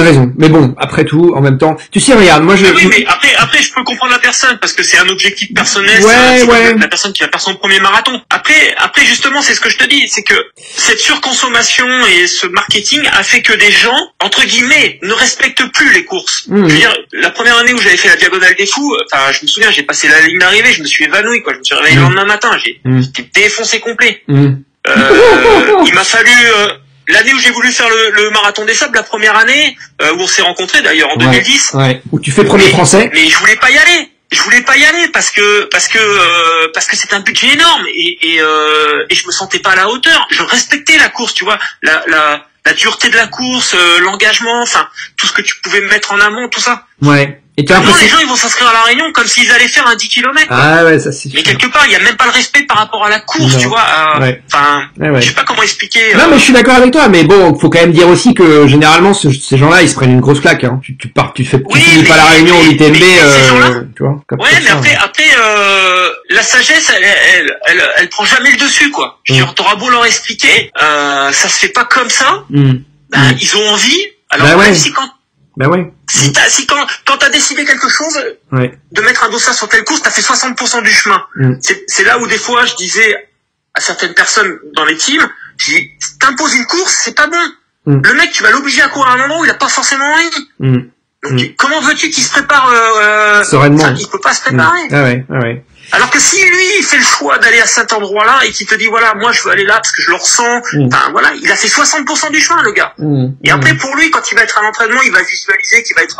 raison. Mais bon, après tout, en même temps, tu sais, regarde, moi oui, mais après, je peux comprendre la personne parce que c'est un objectif personnel. Ouais. La personne qui va faire son premier marathon. Après, justement, c'est ce que je te dis, c'est que cette surconsommation et ce marketing a fait que des gens, entre guillemets, ne respectent plus les courses. Je veux dire, la première année où j'avais fait la Diagonale des Fous, je me souviens, j'ai passé la ligne d'arrivée, je me suis évanoui, quoi. Je me suis réveillé le lendemain matin, j'étais défoncé complet. Il m'a fallu l'année où j'ai voulu faire le Marathon des Sables, la première année où on s'est rencontrés d'ailleurs en 2010. Où tu fais premier français. Mais je voulais pas y aller. Parce que c'est un budget énorme et je me sentais pas à la hauteur. Je respectais la course, tu vois, la dureté de la course, l'engagement, enfin tout ce que tu pouvais mettre en amont, tout ça. Ouais. Et non, les gens ils vont s'inscrire à la Réunion comme s'ils allaient faire un 10 km. Ah ouais, ça c'est. Mais quelque part, il y a même pas le respect par rapport à la course, tu vois. Enfin, je sais pas comment expliquer. Non, mais je suis d'accord avec toi. Mais bon, faut quand même dire aussi que généralement ces gens-là, ils se prennent une grosse claque. Hein. Tu finis pas la Réunion ou l'UTMB, tu vois. Ouais, mais après, la sagesse, elle prend jamais le dessus, quoi. T'auras beau leur expliquer, ça se fait pas comme ça. Ils ont envie. Alors même si quand t'as décidé quelque chose, de mettre un dossard sur telle course, t'as fait 60% du chemin. C'est là où des fois je disais à certaines personnes dans les teams, je dis, t'imposes une course, c'est pas bon. Le mec, tu vas l'obliger à courir à un moment où il a pas forcément envie. Donc comment veux-tu qu'il se prépare sereinement? Il peut pas se préparer. Ouais. Alors que si lui, il fait le choix d'aller à cet endroit-là et qu'il te dit, voilà, moi, je veux aller là parce que je le ressens, voilà, il a fait 60% du chemin, le gars. Et après, pour lui, quand il va être à l'entraînement, il va visualiser qu'il va être,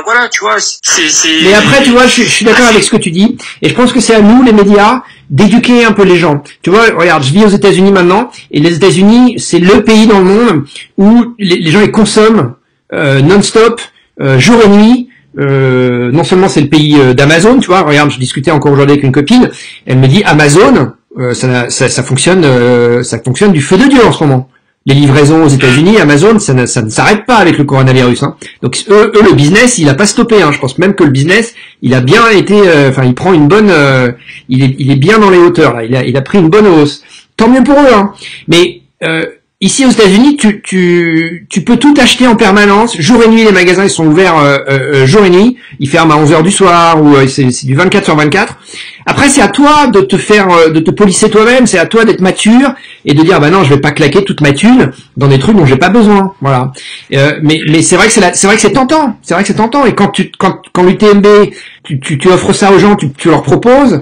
voilà, tu vois, Mais après, tu vois, je suis d'accord avec ce que tu dis, et je pense que c'est à nous, les médias, d'éduquer un peu les gens. Tu vois, regarde, je vis aux États-Unis maintenant, et les États-Unis, c'est le pays dans le monde où les gens, ils consomment, non-stop, jour et nuit. Non seulement c'est le pays d'Amazon, tu vois, regarde, je discutais encore aujourd'hui avec une copine, elle me dit Amazon, ça fonctionne du feu de Dieu en ce moment. Les livraisons aux États-Unis, Amazon, ça ne s'arrête pas avec le coronavirus. Hein. Donc eux, le business, il a pas stoppé. Hein. Je pense même que le business, il a bien été, il prend une bonne, il est bien dans les hauteurs là. Il a pris une bonne hausse. Tant mieux pour eux. Hein. Mais ici aux États-Unis, tu peux tout acheter en permanence, jour et nuit. Les magasins ils sont ouverts jour et nuit. Ils ferment à 11h du soir ou c'est du 24/24. Après, c'est à toi de te polisser toi-même. C'est à toi d'être mature et de dire bah non, je vais pas claquer toute ma thune dans des trucs dont j'ai pas besoin. Voilà. Mais c'est vrai que c'est tentant. C'est vrai que c'est tentant. Et quand l'UTMB tu offres ça aux gens, tu leur proposes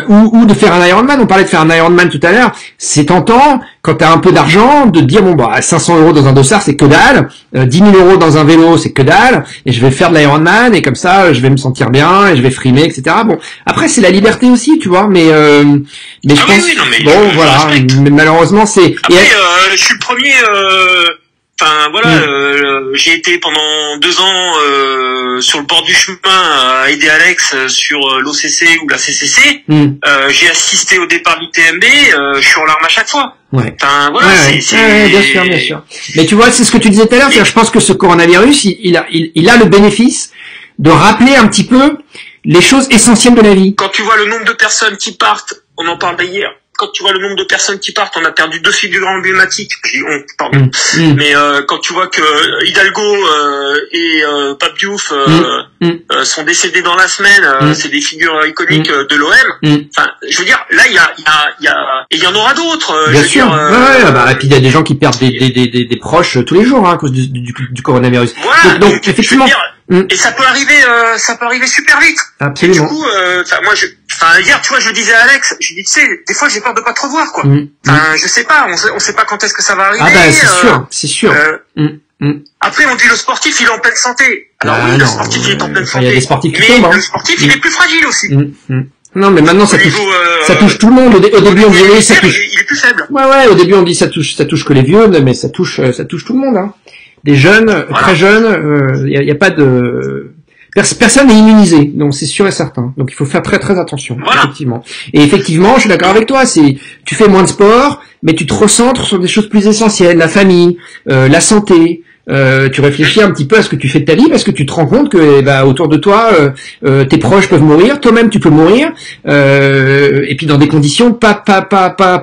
ou de faire un Ironman. On parlait de faire un Ironman tout à l'heure. C'est tentant quand t'as un peu d'argent de te dire bon bah 500 € dans un dossard c'est que dalle, 10 000 € dans un vélo c'est que dalle et je vais faire de l'Ironman et comme ça je vais me sentir bien et je vais frimer etc. Bon après c'est la liberté aussi tu vois mais je pense voilà mais malheureusement c'est après je suis le premier j'ai été pendant 2 ans sur le bord du chemin à aider Alex sur l'OCC ou la CCC. J'ai assisté au départ du TMB, je suis en larmes à chaque fois. Ouais. Enfin voilà, bien sûr. Mais tu vois, c'est ce que tu disais tout à l'heure, je pense que ce coronavirus, il a le bénéfice de rappeler un petit peu les choses essentielles de la vie. Quand tu vois le nombre de personnes qui partent, on en parlait hier, quand tu vois le nombre de personnes qui partent, on a perdu 2 figures emblématiques. Je dis on, pardon. Mais quand tu vois que Hidalgo et Pape Diouf sont décédés dans la semaine, c'est des figures iconiques de l'OM. Enfin, je veux dire, là il y en aura d'autres. Bien sûr. Et puis il y a des gens qui perdent des proches tous les jours, hein, à cause du coronavirus. Voilà, donc effectivement. Et ça peut arriver super vite. Absolument. Et du coup, hier, tu vois, je le disais à Alex, je lui dis, tu sais, des fois, j'ai peur de pas te revoir, quoi. Je sais pas, on sait pas quand est-ce que ça va arriver. Ah bah, c'est sûr. Après, on dit le sportif, il est en pleine santé. Alors oui, le sportif, il est en pleine santé. Il y a des sportifs qui tombent, hein. Le sportif, il est plus fragile aussi. Non, mais maintenant, ça touche tout le monde. Au début, on disait, ça touche. Il est plus faible. Ouais, au début, on dit, ça touche que les vieux, mais ça touche tout le monde, hein. Des jeunes, très jeunes, y a pas de... Personne n'est immunisé, donc c'est sûr et certain. Donc il faut faire très très attention, effectivement. Et effectivement, je suis d'accord avec toi, tu fais moins de sport, mais tu te recentres sur des choses plus essentielles, la famille, la santé. Tu réfléchis un petit peu à ce que tu fais de ta vie parce que tu te rends compte que autour de toi tes proches peuvent mourir, toi-même tu peux mourir et puis dans des conditions pas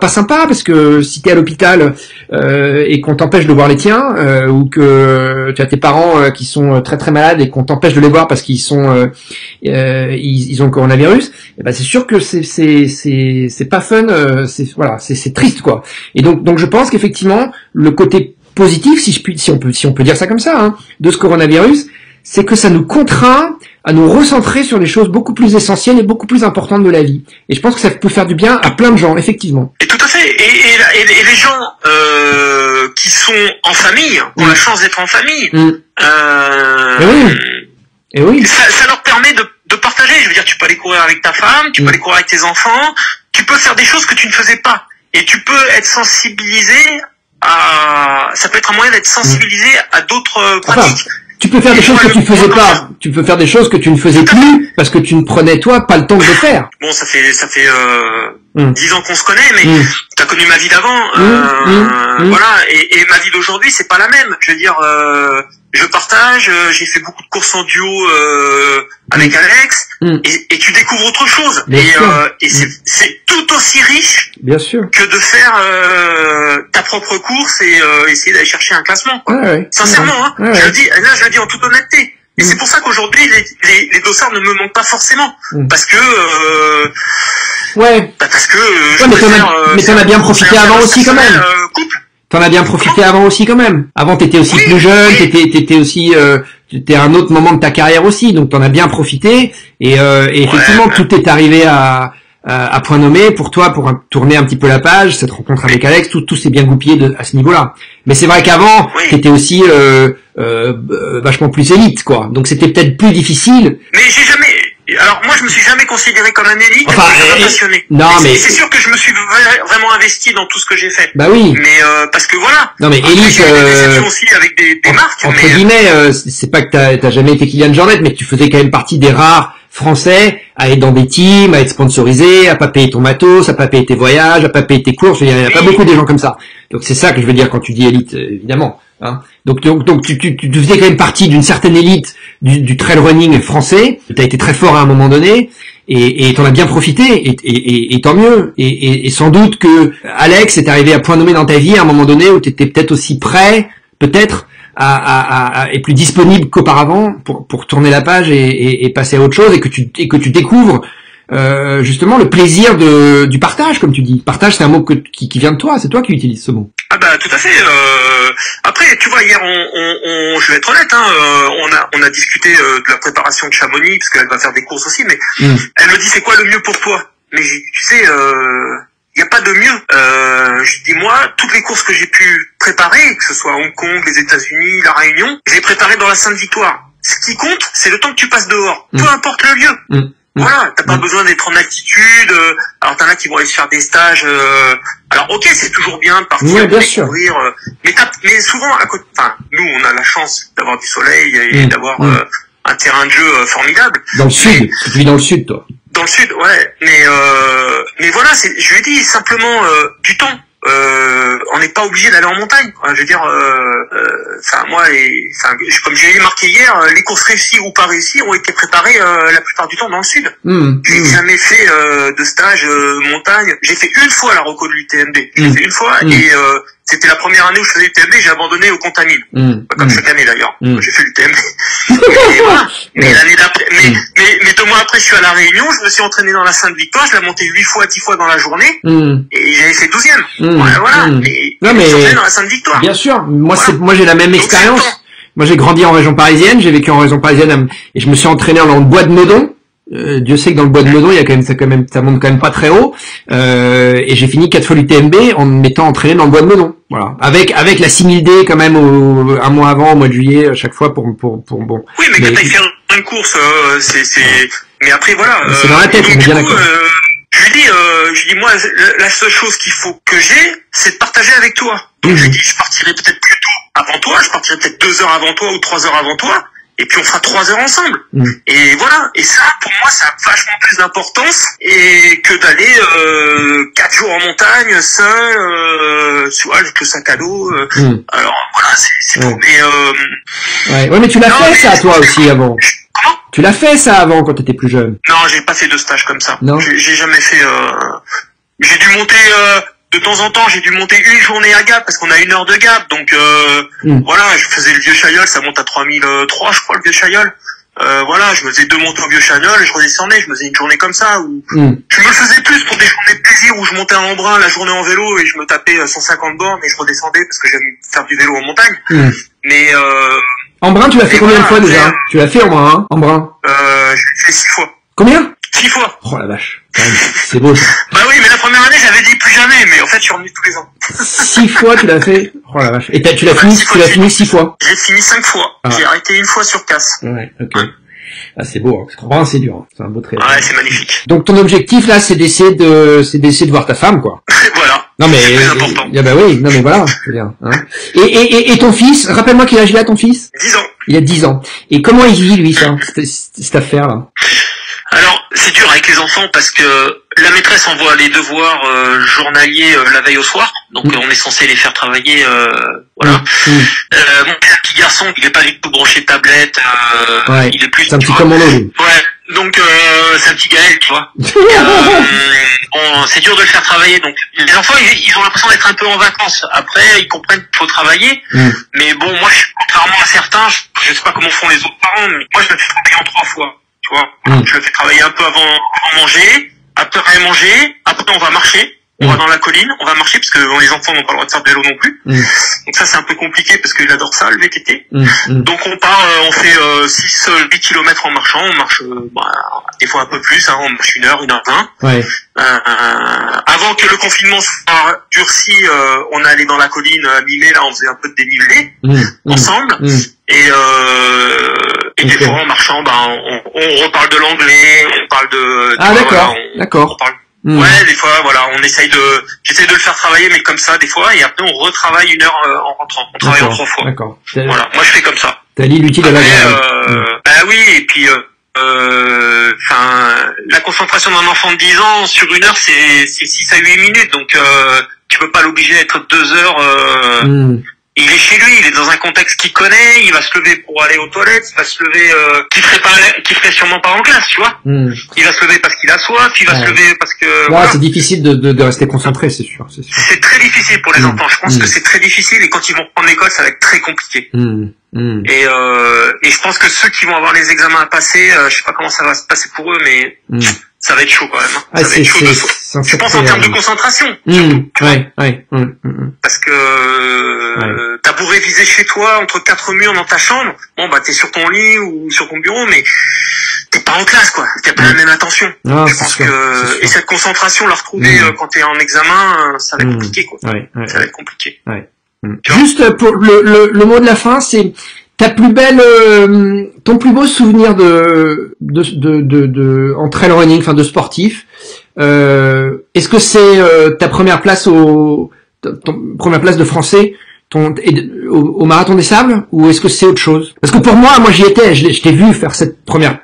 sympas parce que si t'es à l'hôpital et qu'on t'empêche de voir les tiens ou que tu as tes parents qui sont très très malades et qu'on t'empêche de les voir parce qu'ils sont ils ont le coronavirus, c'est sûr que c'est pas fun, c'est triste quoi. Et donc je pense qu'effectivement le côté positif, si on peut dire ça comme ça, hein, de ce coronavirus, c'est que ça nous contraint à nous recentrer sur des choses beaucoup plus essentielles et beaucoup plus importantes de la vie. Et je pense que ça peut faire du bien à plein de gens, effectivement. Et tout à fait. Et les gens qui sont en famille, qui ont la chance d'être en famille, et oui. Ça leur permet de partager. Je veux dire, tu peux aller courir avec ta femme, tu peux aller courir avec tes enfants, tu peux faire des choses que tu ne faisais pas. Et tu peux être sensibilisé ça peut être un moyen d'être sensibilisé à d'autres pratiques. Tu peux faire des choses que tu faisais pas. Tu peux faire des choses que tu ne faisais plus parce que tu ne prenais toi pas le temps de les faire. Bon, ça fait 10 ans qu'on se connaît, mais t'as connu ma vie d'avant, voilà. Et ma vie d'aujourd'hui, c'est pas la même. Je veux dire, je partage. J'ai fait beaucoup de courses en duo avec Alex, et tu découvres autre chose. Et c'est tout aussi riche, bien sûr, que de faire ta propre course et essayer d'aller chercher un classement. Quoi. Sincèrement, hein. Je le dis en toute honnêteté. Et c'est pour ça qu'aujourd'hui les dossards ne me manquent pas forcément, parce que parce que mais t'en as bien profité avant aussi quand même. T'en as bien profité avant aussi quand même. Avant t'étais aussi plus jeune, t'étais aussi t'étais à un autre moment de ta carrière aussi, donc t'en as bien profité et effectivement tout est arrivé à point nommé pour toi pour tourner un petit peu la page, cette rencontre avec Alex, tout s'est bien goupillé à ce niveau-là. Mais c'est vrai qu'avant t'étais aussi vachement plus élite quoi. Donc c'était peut-être plus difficile. Mais alors moi je me suis jamais considéré comme un élite, passionné. Non mais c'est sûr que je me suis vraiment investi dans tout ce que j'ai fait. Bah oui. Mais parce que voilà. Non mais élite j'ai eu des déceptions aussi avec des marques. Entre guillemets, c'est pas que t'as jamais été Kylian Jornet, mais tu faisais quand même partie des rares Français à être dans des teams, à être sponsorisé, à pas payer ton matos, à pas payer tes voyages, à pas payer tes courses. Il y a pas beaucoup de gens comme ça. Donc c'est ça que je veux dire quand tu dis élite, évidemment. Hein. Donc tu faisais quand même partie d'une certaine élite du trail running français. Tu as été très fort à un moment donné et t'en as bien profité et tant mieux. Et sans doute que Alex est arrivé à point nommé dans ta vie à un moment donné où tu étais peut-être aussi prêt, peut-être et plus disponible qu'auparavant pour tourner la page et passer à autre chose et que tu découvres justement le plaisir du partage, comme tu dis. Partage, c'est un mot qui vient de toi, c'est toi qui utilises ce mot. Ah bah tout à fait. Après, tu vois, hier, je vais être honnête, hein, on a discuté de la préparation de Chamonix parce qu'elle va faire des courses aussi, mais elle me dit c'est quoi le mieux pour toi. Mais tu sais, il y a pas de mieux. Je dis moi, toutes les courses que j'ai pu préparer, que ce soit Hong Kong, les États-Unis, la Réunion, je les préparées dans la Sainte Victoire. Ce qui compte, c'est le temps que tu passes dehors, peu importe le lieu. Voilà, t'as pas besoin d'être en altitude. Alors t'en as qui vont aller se faire des stages. Alors ok, c'est toujours bien de partir, de découvrir. Mais souvent, nous on a la chance d'avoir du soleil et d'avoir un terrain de jeu formidable. Dans le sud, tu vis dans le sud, toi. Dans le sud, ouais. Mais voilà, je lui ai dit simplement du temps. on n'est pas obligé d'aller en montagne. Je veux dire, moi, comme j'ai marqué hier, les courses réussies ou pas réussies ont été préparées la plupart du temps dans le sud. J'ai jamais fait de stage montagne. J'ai fait une fois la reco de l'UTMB. J'ai fait une fois et c'était la première année où je faisais l'UTMB, j'ai abandonné au Contamine. Comme chaque année d'ailleurs. J'ai fait l'UTMB. Mais l'année d'après, mais 2 mois après, je suis à La Réunion, je me suis entraîné dans la Sainte-Victoire, je l'ai monté 8 fois, 10 fois dans la journée, et j'avais fait 12e. Voilà. Mais je me suis entraîné dans la Sainte-Victoire. Bien sûr. Moi, moi, j'ai la même expérience. Moi, j'ai grandi en région parisienne, j'ai vécu en région parisienne, et je me suis entraîné dans le bois de Meudon. Dieu sait que dans le bois de Meudon, il y a ça monte quand même pas très haut. Et j'ai fini 4 fois l'UTMB en m'étant entraîné dans le bois de Meudon. Voilà. Avec la 6000D quand même un mois avant, au mois de juillet, à chaque fois pour bon. Oui, mais quand t'as fait une course, mais après voilà. C'est dans la tête, on est bien d'accord. Je lui dis, moi, la seule chose qu'il faut que j'ai, c'est de partager avec toi. Donc je lui dis, je partirai peut-être plus tôt avant toi, je partirai peut-être 2 heures avant toi ou 3 heures avant toi. Et puis on fera 3 heures ensemble. Et voilà. Et ça, pour moi, ça a vachement plus d'importance que d'aller 4 jours en montagne seul, tu vois, avec le sac à dos. Alors voilà, c'est tout. Mais ouais, mais tu l'as fait ça toi aussi avant. Comment? Tu l'as fait ça avant quand t'étais plus jeune? Non, j'ai pas fait de stage comme ça. Non. J'ai jamais fait. J'ai dû monter. De temps en temps, j'ai dû monter une journée à Gap parce qu'on a 1 heure de Gap. Donc voilà, je faisais le Vieux Chailleul, ça monte à 3003, je crois, le Vieux Chailleul. Voilà, je me faisais 2 montées au Vieux Chailleul et je redescendais. Je me faisais une journée comme ça où je me le faisais plus pour des journées de plaisir où je montais à Embrun la journée en vélo et je me tapais 150 bornes et je redescendais parce que j'aime faire du vélo en montagne. Mais Embrun, tu l'as fait combien de fois déjà? Tu l'as fait Embrun, hein? Embrun. Je l'ai fait 6 fois. Combien? 6 fois. Oh la vache. C'est beau ça. Bah oui, mais la première année, j'avais dit plus jamais, mais en fait, je suis revenu tous les ans. 6 fois, tu l'as fait? Oh la vache. Et tu l'as fini 6 fois? J'ai fini 5 fois. J'ai arrêté 1 fois sur casse. Ouais, ok. Ah, c'est beau, hein. Parce qu'Embrun, c'est dur, hein. C'est un beau trait. Ouais, c'est magnifique. Donc, ton objectif, là, c'est d'essayer de voir ta femme, quoi. Voilà. Non, mais. C'est plus important. Bah oui, non, mais voilà, je veux dire, hein. Et ton fils, rappelle-moi quel âge il a, ton fils? 10 ans. Il a 10 ans. Et comment il vit, lui, ça, cette affaire-là? Alors, c'est dur avec les enfants parce que la maîtresse envoie les devoirs journaliers la veille au soir, donc on est censé les faire travailler, voilà. Mon petit garçon, il est pas du tout branché tablette, il est plus... C'est un petit commando, lui. Ouais, donc c'est un petit Gaël, tu vois. C'est dur de le faire travailler, donc les enfants, ils ont l'impression d'être un peu en vacances. Après, ils comprennent qu'il faut travailler, mais bon, moi, contrairement à certains, je sais pas comment font les autres parents, mais moi, je le fais travailler en 3 fois. Tu vois, je le fais travailler un peu avant manger, après manger, après on va marcher, on va dans la colline, on va marcher parce que les enfants n'ont pas le droit de faire de vélo non plus. Donc ça c'est un peu compliqué parce qu'il adore ça, le VTT. Donc on part, on fait 6-8 km en marchant, on marche des fois un peu plus, hein, on marche 1 heure, 1h20. Ouais. Avant que le confinement soit durci, on allait dans la colline à Mimé, là on faisait un peu de dénivelé ensemble. Et des fois en marchant, on reparle de l'anglais, on parle de... Ah d'accord, d'accord. Ouais, des fois, voilà, j'essaie de le faire travailler, mais comme ça, des fois, et après on retravaille 1 heure en rentrant. On travaille en 3 fois. D'accord. Voilà, moi je fais comme ça. T'as dit l'utile à l'agréable. Bah oui, et puis, la concentration d'un enfant de 10 ans sur 1 heure, c'est 6 à 8 minutes, donc tu peux pas l'obliger à être 2 heures. Il est chez lui, il est dans un contexte qu'il connaît, il va se lever pour aller aux toilettes, il va se lever, qu'il ferait sûrement pas en classe, tu vois. Il va se lever parce qu'il a soif, il va se lever parce que... voilà. C'est difficile de rester concentré, c'est sûr. C'est très difficile pour les enfants, je pense que c'est très difficile, et quand ils vont prendre l'école, ça va être très compliqué. Et je pense que ceux qui vont avoir les examens à passer, je sais pas comment ça va se passer pour eux, mais... ça va être chaud quand même. Ça va être chaud je pense en termes de concentration. Parce que t'as beau réviser chez toi, entre 4 murs dans ta chambre, bon bah t'es sur ton lit ou sur ton bureau, mais t'es pas en classe quoi. T'as pas la même attention. Je pense que et cette concentration, la retrouver quand t'es en examen, ça va être compliqué quoi. Ça va être compliqué. Juste pour le mot de la fin, c'est ta plus belle, ton plus beau souvenir de en trail running, enfin de sportif. Est-ce que c'est ta première place première place de français, au Marathon des Sables, ou est-ce que c'est autre chose? Parce que pour moi j'y étais, je t'ai vu faire cette première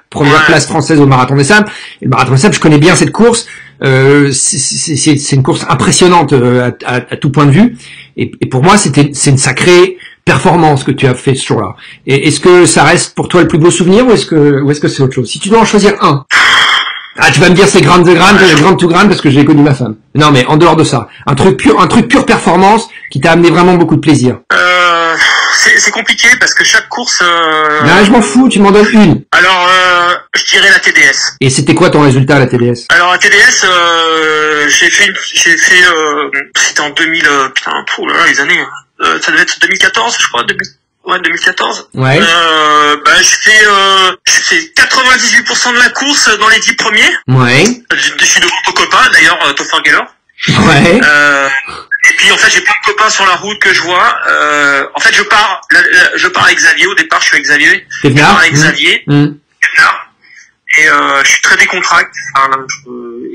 place française au Marathon des Sables. Et le Marathon des Sables, je connais bien cette course. c'est une course impressionnante à tout point de vue. Et pour moi, c'est une sacrée performance que tu as fait ce jour-là. Et est-ce que ça reste pour toi le plus beau souvenir ou est-ce que c'est autre chose? Si tu dois en choisir un. Ah, tu vas me dire c'est Grand to Grand parce que j'ai connu ma femme. Non, mais en dehors de ça, un truc pure performance qui t'a amené vraiment beaucoup de plaisir. C'est compliqué parce que chaque course. Non, je m'en fous, tu m'en donnes une. Alors, je dirais la TDS. Et c'était quoi ton résultat à la TDS? Alors la TDS, c'était en 2000, les années. Ça devait être 2014, je crois. 2014. Ouais. Je fais 98% de la course dans les 10 premiers. Ouais. Je suis devant ton copain, d'ailleurs, Topher Geller. Ouais. Et puis en fait j'ai plein de copains sur la route que je vois. En fait je pars avec Xavier. Au départ je suis avec Xavier. Je pars avec Xavier. Et je suis très décontracté.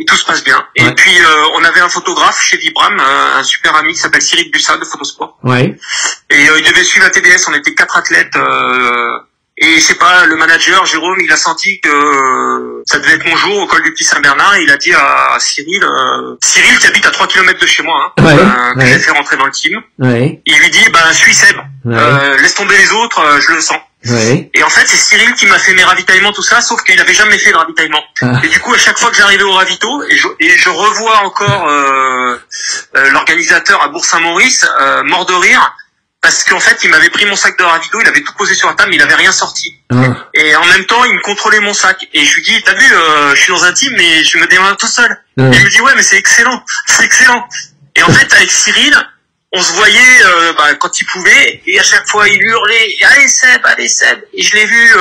Et tout se passe bien. Ouais. Et puis on avait un photographe chez Vibram, un super ami qui s'appelle Cyril Bussa de Photosport. Ouais. Et il devait suivre la TDS. On était 4 athlètes. Et je sais pas, le manager Jérôme, il a senti que ça devait être mon jour au col du Petit Saint-Bernard. Il a dit à Cyril, Cyril qui habite à 3 km de chez moi, hein, que j'ai fait rentrer dans le team. Ouais. Il lui dit, suis Seb, laisse tomber les autres, je le sens. Ouais. Et en fait, c'est Cyril qui m'a fait mes ravitaillements, tout ça, sauf qu'il avait jamais fait de ravitaillement. Et du coup, à chaque fois que j'arrivais au ravito, et je revois encore l'organisateur à Bourg-Saint-Maurice, mort de rire, parce qu'en fait, il m'avait pris mon sac de ravito, il avait tout posé sur la table, mais il avait rien sorti. Et en même temps, il me contrôlait mon sac. Et je lui dis, t'as vu, je suis dans un team, mais je me démarre tout seul. Et il me dit, ouais, mais c'est excellent. Et en fait, avec Cyril, on se voyait quand il pouvait, et à chaque fois, il hurlait, allez Seb. Et je l'ai vu...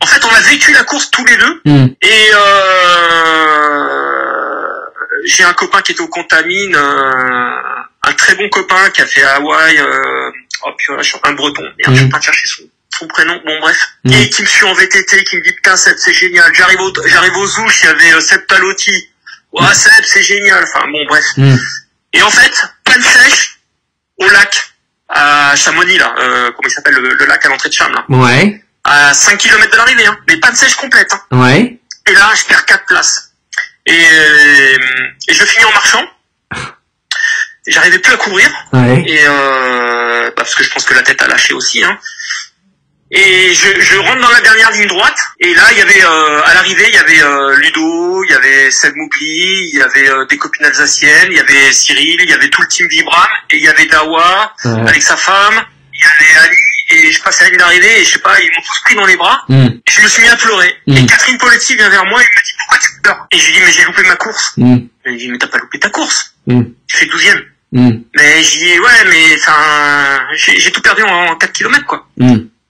En fait, on a vécu la course tous les deux. Et j'ai un copain qui était au Contamine, un très bon copain qui a fait Hawaï, un breton, je vais pas chercher son prénom, bon bref, et qui me suit en VTT, qui me dit putain Seb c'est génial, j'arrive aux Zouches, il y avait Seb Talotti, Seb c'est génial, enfin bon bref. Et en fait, panne sèche au lac, à Chamonix là, comment il s'appelle le lac à l'entrée de Cham là. Ouais. À 5 km de l'arrivée, hein, mais panne sèche complète. Hein. Ouais. Et là, je perds 4 places. Et je finis en marchant. J'arrivais plus à courir. Ouais. Et parce que je pense que la tête a lâché aussi. Hein. Et je rentre dans la dernière ligne droite. Et là, il y avait à l'arrivée, il y avait Ludo, il y avait Seb Moukli, il y avait des copines alsaciennes, il y avait Cyril, il y avait tout le team Vibram, et il y avait Dawa avec sa femme, il y avait Ali. Et je passais à la ligne d'arrivée et je sais pas, ils m'ont tous pris dans les bras. Et je me suis mis à pleurer. Et Catherine Poletti vient vers moi et me dit pourquoi tu pleures? Et je lui dis mais j'ai loupé ma course. Elle me dit mais t'as pas loupé ta course. Tu fais 12e. Mais j'ai dit ouais mais enfin j'ai tout perdu en 4 km quoi.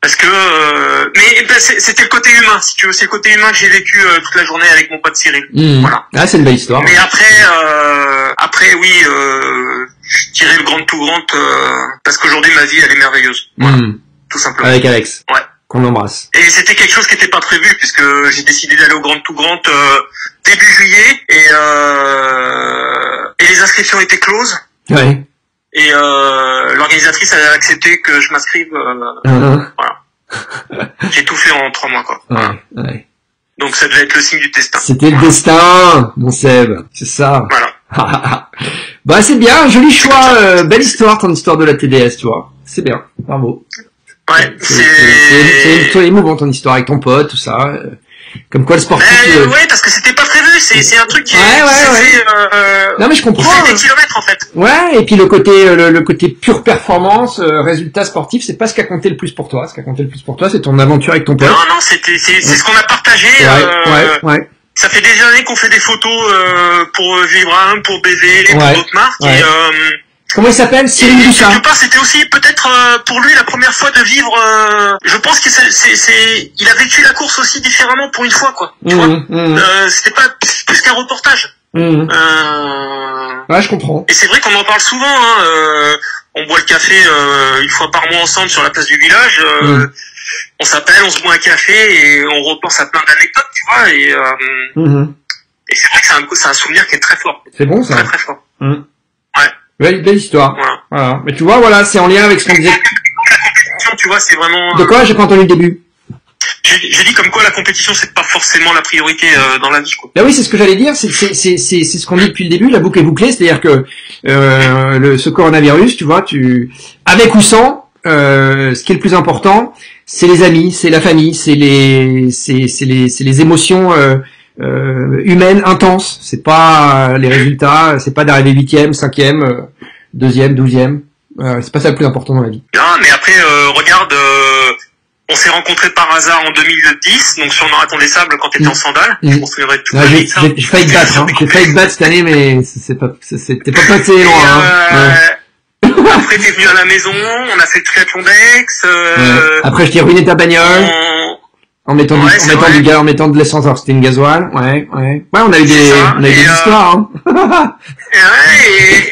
Parce que c'était le côté humain si tu veux, c'est le côté humain que j'ai vécu toute la journée avec mon pote Cyril. Voilà. Ah c'est une belle histoire. Mais après oui je dirais le Grand to Grand parce qu'aujourd'hui ma vie elle est merveilleuse. Voilà. Tout simplement. Avec Alex. Ouais. Qu'on embrasse. Et c'était quelque chose qui n'était pas prévu puisque j'ai décidé d'aller au Grand to Grand début juillet et les inscriptions étaient closes. Ouais. Et l'organisatrice a accepté que je m'inscrive. Voilà. J'ai tout fait en 3 mois quoi. Ouais. Donc ça devait être le signe du destin. C'était le destin, mon Seb. C'est ça. Voilà. Bah c'est bien, joli choix, belle histoire ton histoire de la TDS, tu vois. C'est bien, bravo. Ouais, c'est émouvant ton histoire avec ton pote, tout ça. Comme quoi le sportif. Ouais, parce que c'était pas prévu, c'est un truc qui non mais je comprends. Des kilomètres en fait. Ouais, et puis le côté pure performance, résultat sportif, c'est pas ce qui a compté le plus pour toi. Ce qui a compté le plus pour toi, c'est ton aventure avec ton pote. Non, c'est ce qu'on a partagé. Ouais. Ça fait des années qu'on fait des photos pour Vibram, pour BV, pour d'autres marques. Et, comment il s'appelle? Cyril Bussa. Quelque part, c'était aussi peut-être pour lui la première fois de vivre. Je pense que il a vécu la course aussi différemment pour une fois, quoi. Tu vois c'était pas plus qu'un reportage. Ouais, je comprends. Et c'est vrai qu'on en parle souvent. Hein, on boit le café une fois par mois ensemble sur la place du village. On s'appelle, on se boit un café et on repense à plein d'anecdotes, tu vois. Et c'est vrai que c'est un souvenir qui est très fort. C'est bon ça. Très très fort. Ouais, belle histoire. Voilà. Mais tu vois, voilà, c'est en lien avec ce qu'on disait. La compétition, tu vois, c'est vraiment. De quoi? J'ai pas entendu le début. j'ai dit comme quoi la compétition c'est pas forcément la priorité dans la vie, quoi. Ah oui, c'est ce que j'allais dire, c'est ce qu'on dit depuis le début, la boucle est bouclée, c'est-à-dire que ce coronavirus, tu vois, avec ou sans, ce qui est le plus important, c'est les amis, c'est la famille, c'est les émotions humaines intenses. C'est pas les résultats, c'est pas d'arriver 8e, 5e, 2e, 12e. C'est pas ça le plus important dans la vie. Non, mais après, regarde, on s'est rencontrés par hasard en 2010, donc sur le marathon des sables quand t'étais en sandales. Je m'en souviendrai tout. J'ai failli te battre, hein. J'ai failli te battre cette année, mais c'était pas passé loin. Après, t'es venu à la maison, on a fait le triathlon d'Aix. Après, je t'ai ruiné ta bagnole. En mettant de l'essence, alors c'était une gasoil, ouais, on a eu des histoires, hein.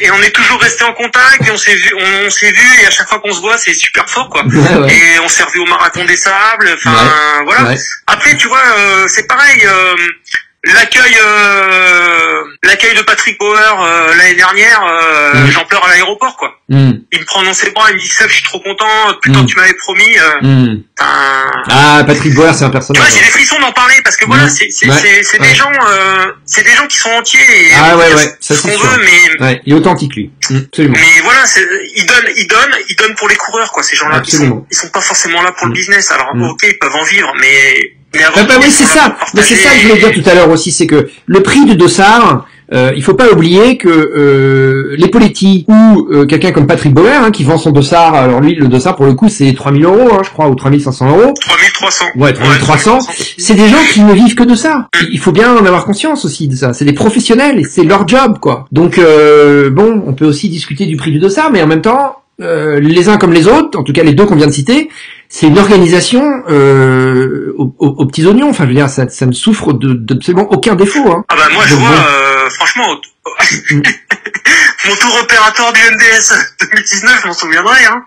et on est toujours resté en contact, et on s'est vu, et à chaque fois qu'on se voit, c'est super fort, quoi. Ouais. Et on s'est revu au marathon des sables, enfin, voilà. Ouais. Après, tu vois, c'est pareil, l'accueil de Patrick Bauer, l'année dernière, j'en pleure à l'aéroport, quoi. Il me prend dans ses bras, il me dit ça, je suis trop content, putain, tu m'avais promis, Ah, Patrick Bauer, c'est un personnage. Ouais, j'ai des frissons d'en parler parce que voilà, c'est des gens, c'est des gens qui sont entiers et ça ce qu'on sûr. veut, mais ouais, il est authentique lui. Absolument. Mais voilà, ils donnent pour les coureurs, quoi. Ces gens-là, ils sont pas forcément là pour le business. Alors ok, ils peuvent en vivre, mais oui, c'est ça. Mais c'est ça que je voulais dire tout à l'heure aussi, c'est que le prix du dossard. Il faut pas oublier que les Poletti ou quelqu'un comme Patrick Bauer, hein, qui vend son dossard, alors lui le dossard pour le coup c'est 3 000 €, hein, je crois, ou 3 500 €. 3 300. Ouais, 3 300. C'est des gens qui ne vivent que de ça. Il faut bien en avoir conscience aussi de ça. C'est des professionnels et c'est leur job, quoi. Donc bon, on peut aussi discuter du prix du dossard, mais en même temps, les uns comme les autres, en tout cas les deux qu'on vient de citer, c'est une organisation aux petits oignons. Enfin, je veux dire, ça ne souffre d'absolument aucun défaut. Hein. Ah bah moi je vois, franchement, mon tour opérateur du NDS 2019, je m'en souviendrai. Hein.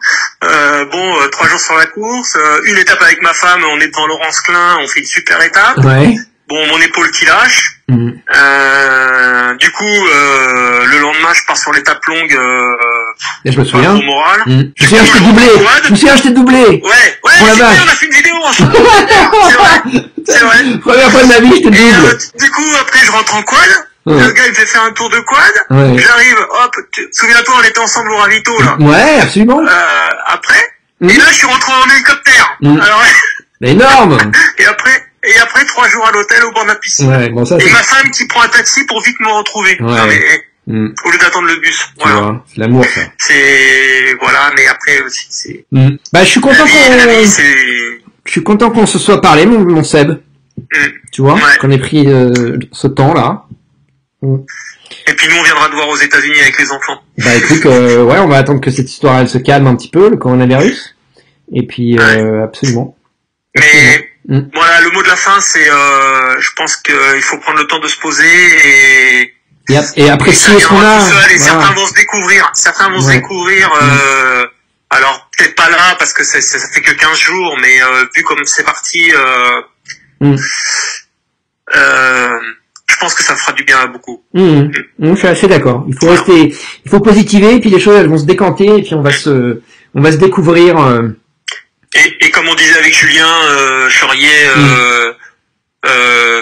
3 jours sur la course, une étape avec ma femme, on est devant Laurence Klein, on fait une super étape. Ouais. Bon, mon épaule qui lâche. Du coup, le lendemain, je pars sur l'étape longue. Je me souviens. Au moral. Je me souviens, je t'ai doublé. Ouais, on a fait une vidéo ensemble. C'est vrai. Première fois de ma vie, je t'ai doublé. Du coup, après, je rentre en quad. Le gars, il me fait faire un tour de quad. J'arrive, hop, souviens-toi, on était ensemble au ravito, là. Ouais, absolument. Après. Et là, je suis rentré en hélicoptère. Alors, énorme. Et après 3 jours à l'hôtel au bord de la piscine. Ouais, bon, ça, et ma femme qui prend un taxi pour vite me retrouver. Ouais. Non, mais, au lieu d'attendre le bus. Voilà. C'est l'amour, ça. Voilà, mais après aussi, c'est... Bah, je suis content qu'on se soit parlé, mon Seb. Tu vois, qu'on ait pris ce temps-là. Et puis nous, on viendra te voir aux États-Unis avec les enfants. Bah, écoute, on va attendre que cette histoire, elle se calme un petit peu, le coronavirus. Et puis, absolument. Mais... Voilà, le mot de la fin, c'est, je pense qu'il faut prendre le temps de se poser et apprécier ce qu'on a. Certains vont se découvrir. Alors peut-être pas là parce que ça fait que 15 jours, mais vu comme c'est parti, je pense que ça fera du bien à beaucoup. Je suis assez d'accord. Il faut positiver, et puis les choses elles vont se décanter, et puis on va se découvrir. Et comme on disait avec Julien Chaurier,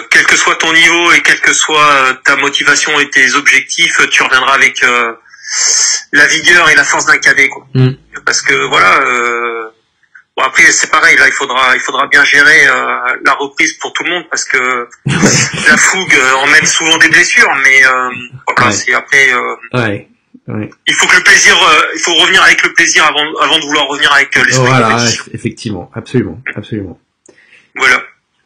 quel que soit ton niveau et quelle que soit ta motivation et tes objectifs, tu reviendras avec la vigueur et la force d'un cadet, quoi. Parce que voilà, bon après c'est pareil, là il faudra bien gérer la reprise pour tout le monde parce que la fougue emmène souvent des blessures, mais voilà, c'est après. Il faut que le plaisir, il faut revenir avec le plaisir avant de vouloir revenir avec l'esprit. Voilà, effectivement, absolument. Voilà.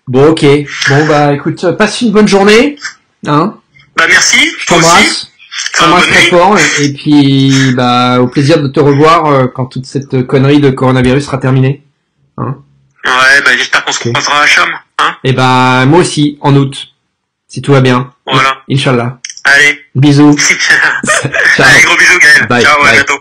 Bon, ok. Bon, bah, écoute, passe une bonne journée, hein. Bah, merci. Je t'embrasse. Je t'embrasse très fort, et puis, bah, au plaisir de te revoir quand toute cette connerie de coronavirus sera terminée, hein. Ouais, bah, j'espère qu'on se croisera à Cham, hein. Et bah, moi aussi, en août. Si tout va bien. Voilà. Inch'Allah. Allez. Bisous. Ciao. Allez, gros bisous, Gaël. Bye. Ciao, à bientôt.